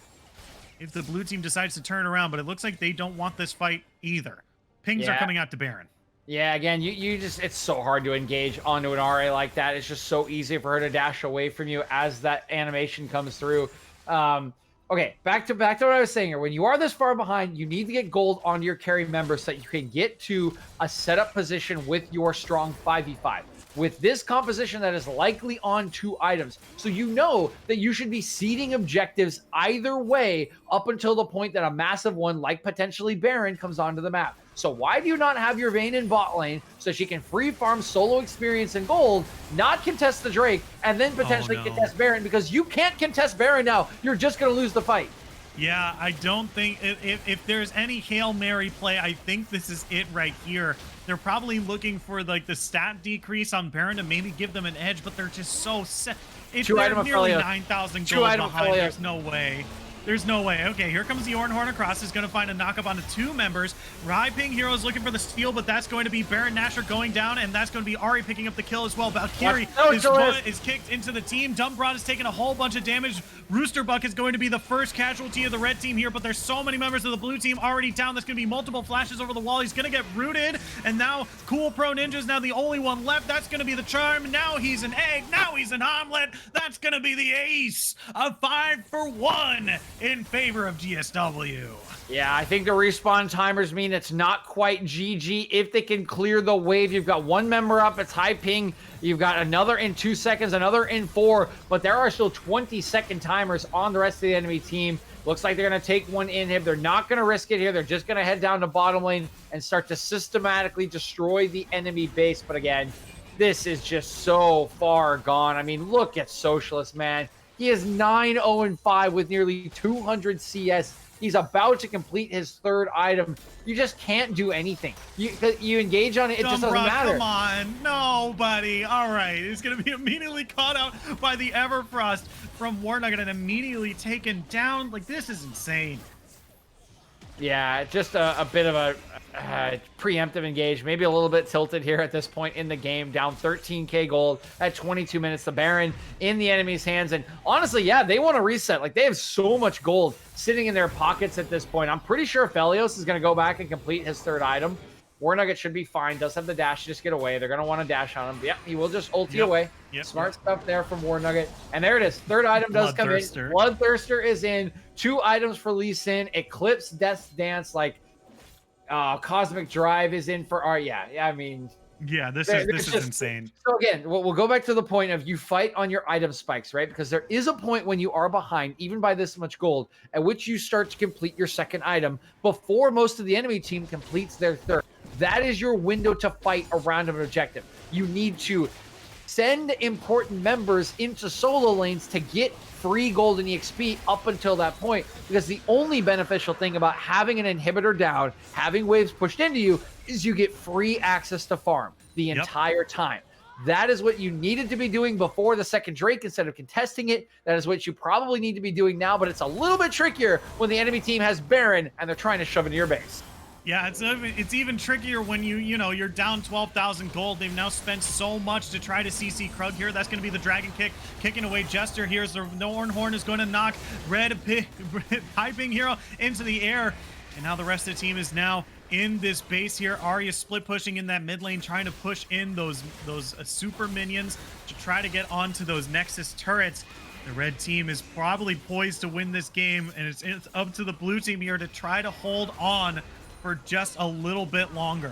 if the blue team decides to turn around, but it looks like they don't want this fight either. Pings are coming out to Baron. Yeah, again, you just, it's so hard to engage onto an RA like that. It's just so easy for her to dash away from you as that animation comes through. Okay, back to what I was saying here. When you are this far behind, you need to get gold onto your carry member so that you can get to a setup position with your strong 5v5. with this composition that is likely on 2 items. So you know that you should be seeding objectives either way up until the point that a massive one, like potentially Baron, comes onto the map. So why do you not have your Vayne in bot lane so she can free farm solo experience and gold, not contest the Drake, and then potentially contest Baron? Because you can't contest Baron now. You're just going to lose the fight. Yeah, I don't think if there's any Hail Mary play, I think this is it right here. They're probably looking for like the stat decrease on Baron to maybe give them an edge, but they're just so set. It's nearly 9,000 gold behind. There's no way. There's no way. Okay, here comes the Ornhorn across. He's going to find a knock-up onto 2 members. Ping Hero's looking for the steal, but that's going to be Baron Nashor going down, and that's going to be Ari picking up the kill as well. Valkyrie is kicked into the team. Dumbbrod is taking a whole bunch of damage. Roosterbuck is going to be the first casualty of the red team here, but there's so many members of the blue team already down. There's going to be multiple flashes over the wall. He's going to get rooted, and now Cool Pro Ninja's now the only one left. That's going to be the charm. Now he's an egg. Now he's an omelet. That's going to be the ace. A 5 for 1 in favor of GSW. Yeah, I think the respawn timers mean it's not quite GG if they can clear the wave. You've got 1 member up, it's high ping. You've got another in 2 seconds, another in 4, but there are still 20-second timers on the rest of the enemy team. Looks like they're going to take 1 inhib. They're not going to risk it here. They're just going to head down to bottom lane and start to systematically destroy the enemy base. But again, this is just so far gone. I mean, look at Socialist, man. He is 9-0-5 with nearly 200 CS. He's about to complete his 3rd item. You just can't do anything. You engage on it, it just doesn't matter. Come on, no, buddy. All right, he's going to be immediately caught out by the Everfrost from Warnugget and immediately taken down. Like, this is insane. Yeah, just a bit of a preemptive engage, maybe a little bit tilted here at this point in the game, down 13k gold at 22 minutes. The Baron in the enemy's hands, and honestly, yeah, they want to reset. Like, they have so much gold sitting in their pockets at this point. I'm pretty sure Felios is going to go back and complete his 3rd item. Warnugget should be fine, does have the dash to just get away. They're going to want to dash on him. Yep, he will just ulti away. Smart stuff there from Warnugget. And there it is. 3rd item does come in. Bloodthirster is in. 2 items for Lee Sin. Eclipse, Death's Dance, like Cosmic Drive is in for our, I mean, yeah, this is insane. So again, we'll go back to the point of you fight on your item spikes, right? Because there is a point when you are behind, even by this much gold, at which you start to complete your 2nd item before most of the enemy team completes their 3rd. That is your window to fight around an objective. You need to send important members into solo lanes to get free golden EXP up until that point, because the only beneficial thing about having an inhibitor down, having waves pushed into you, is you get free access to farm the entire time. That is what you needed to be doing before the 2nd Drake instead of contesting it. That is what you probably need to be doing now, but it's a little bit trickier when the enemy team has Baron and they're trying to shove into your base. Yeah, it's even trickier when you're down 12,000 gold. They've now spent so much to try to CC Krug here. That's going to be the Dragon Kick, kicking away Jester here. So the Ornhorn is going to knock Piping Hero into the air. And now the rest of the team is now in this base here. Arya split pushing in that mid lane, trying to push in those super minions to try to get onto those Nexus turrets. The red team is probably poised to win this game, and it's up to the blue team here to try to hold on for just a little bit longer.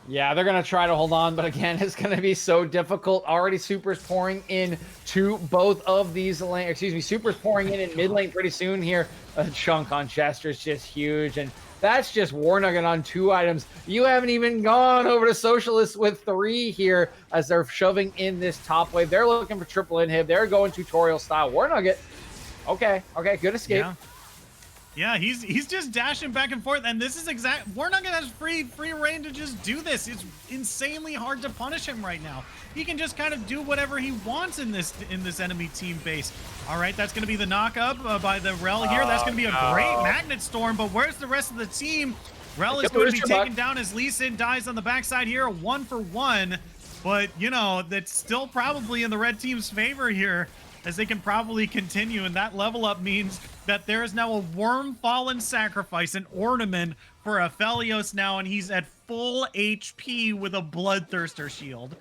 Yeah, they're going to try to hold on, but again, it's going to be so difficult. Already Super's pouring in to both of these lanes. Excuse me, Super's pouring in mid lane pretty soon here. A chunk on Chester is just huge, and that's just Warnugget on 2 items. You haven't even gone over to Socialists with 3 here as they're shoving in this top wave. They're looking for triple inhib. They're going tutorial style. Warnugget, okay, good escape. Yeah, he's just dashing back and forth, and this is Warnugget has free reign to just do this. It's insanely hard to punish him right now. He can just kind of do whatever he wants in this enemy team base. All right, that's going to be the knock-up by the Rel here. That's going to be a great Magnet Storm, but where's the rest of the team? Rel is going to be taken down as Lee Sin dies on the backside here, 1 for 1. But, that's still probably in the red team's favor here, as they can probably continue, and that level up means that there is now a Worm Fallen sacrifice, an ornament for Aphelios now, and he's at full HP with a Bloodthirster shield.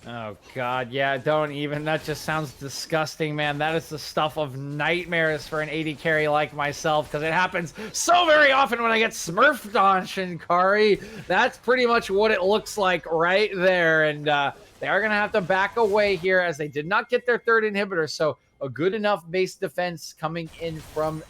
Oh god, yeah, don't even. That just sounds disgusting, man. That is the stuff of nightmares for an AD carry like myself, because it happens so very often when I get smurfed on Shinkari. That's pretty much what it looks like right there, and they are going to have to back away here as they did not get their third inhibitor. So a good enough base defense coming in from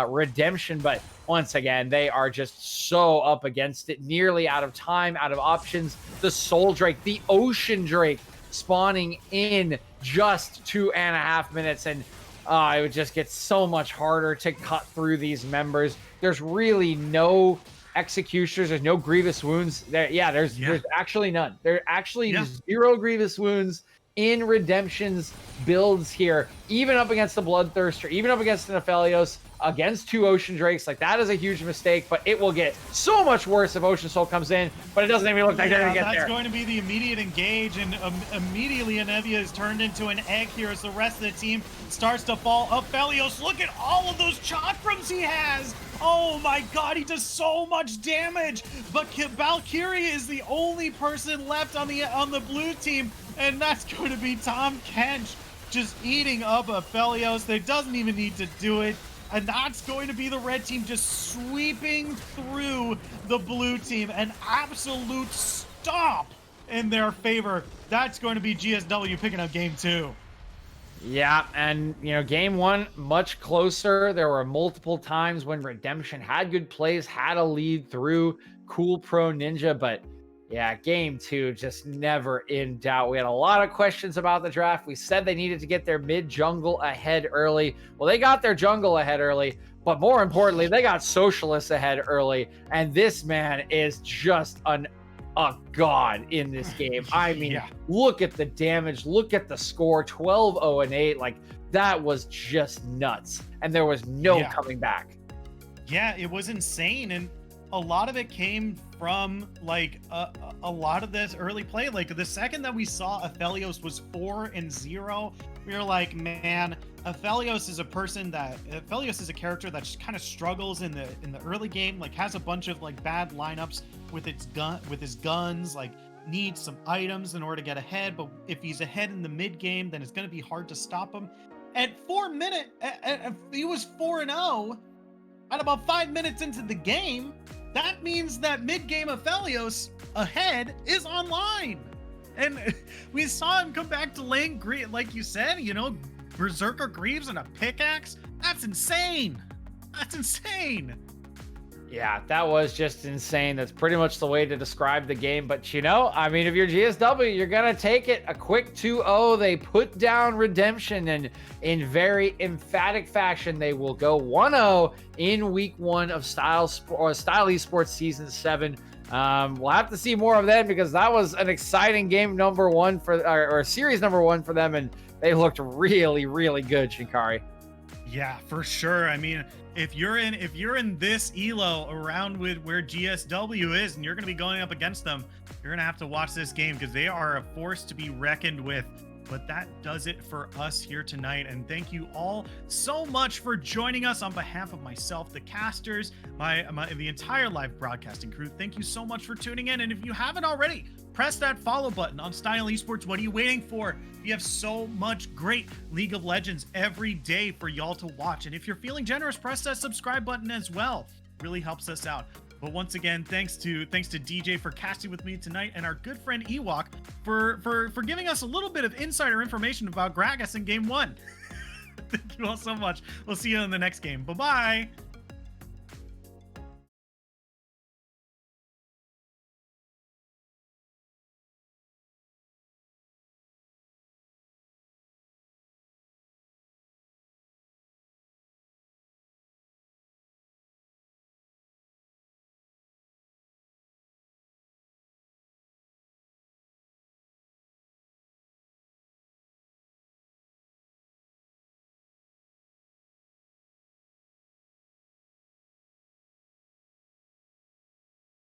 Redemption. But once again, they are just so up against it, nearly out of time, out of options. The Soul Drake, the Ocean Drake spawning in just 2.5 minutes. And it would just get so much harder to cut through these members. There's really no executioners. There's no grievous wounds. There's actually none. There are actually 0 grievous wounds in Redemption's builds here, even up against the Bloodthirster, even up against an Aphelios, against 2 Ocean Drakes. Like, that is a huge mistake, but it will get so much worse if Ocean Soul comes in, but it doesn't even look like they're going to get there. That's going to be the immediate engage, and immediately Anevia is turned into an egg here as the rest of the team starts to fall. Aphelios, look at all of those chakrams he has! Oh my god, he does so much damage! But Valkyrie is the only person left on the blue team, and that's going to be Tom Kench just eating up Aphelios. They doesn't even need to do it. And that's going to be the red team just sweeping through the blue team. An absolute stomp in their favor. That's going to be GSW picking up game 2. Yeah, and, game 1, much closer. There were multiple times when Redemption had good plays, had a lead through Cool Pro Ninja, but yeah, game 2, just never in doubt. We had a lot of questions about the draft. We said they needed to get their mid jungle ahead early. Well, they got their jungle ahead early, but more importantly, they got Socialists ahead early. And this man is just a god in this game. I mean, look at the damage. Look at the score, 12-0-8. Like, that was just nuts. And there was no coming back. Yeah, it was insane. And a lot of it came from like a lot of this early play. Like, the second that we saw Aphelios was 4-0, we were like, man, Aphelios is a character that just kind of struggles in the early game, like has a bunch of like bad lineups with his guns, like needs some items in order to get ahead. But if he's ahead in the mid game, then it's going to be hard to stop him. At 4 minutes, he was 4-0 at about 5 minutes into the game. That means that mid-game Aphelios ahead is online. And we saw him come back to lane, like you said, Berserker Greaves and a pickaxe. That's insane. That's insane. Yeah, that was just insane. That's pretty much the way to describe the game. But, I mean, if you're GSW, you're going to take it. A quick 2-0. They put down Redemption, and in very emphatic fashion, they will go 1-0 in week 1 of Style Esports Season 7. We'll have to see more of them because that was an exciting game number 1 or series number 1 for them, and they looked really, really good, Shinkari. Yeah, for sure. I mean, if you're in this elo around with where GSW is and you're going to be going up against them, you're going to have to watch this game because they are a force to be reckoned with. But that does it for us here tonight. And thank you all so much for joining us on behalf of myself, the casters, the entire live broadcasting crew. Thank you so much for tuning in. And if you haven't already, press that follow button on Style Esports. What are you waiting for? We have so much great League of Legends every day for y'all to watch. And if you're feeling generous, press that subscribe button as well. Really helps us out. But once again, thanks to DJ for casting with me tonight, and our good friend Ewok for giving us a little bit of insider information about Gragas in game 1. Thank you all so much. We'll see you in the next game. Bye-bye.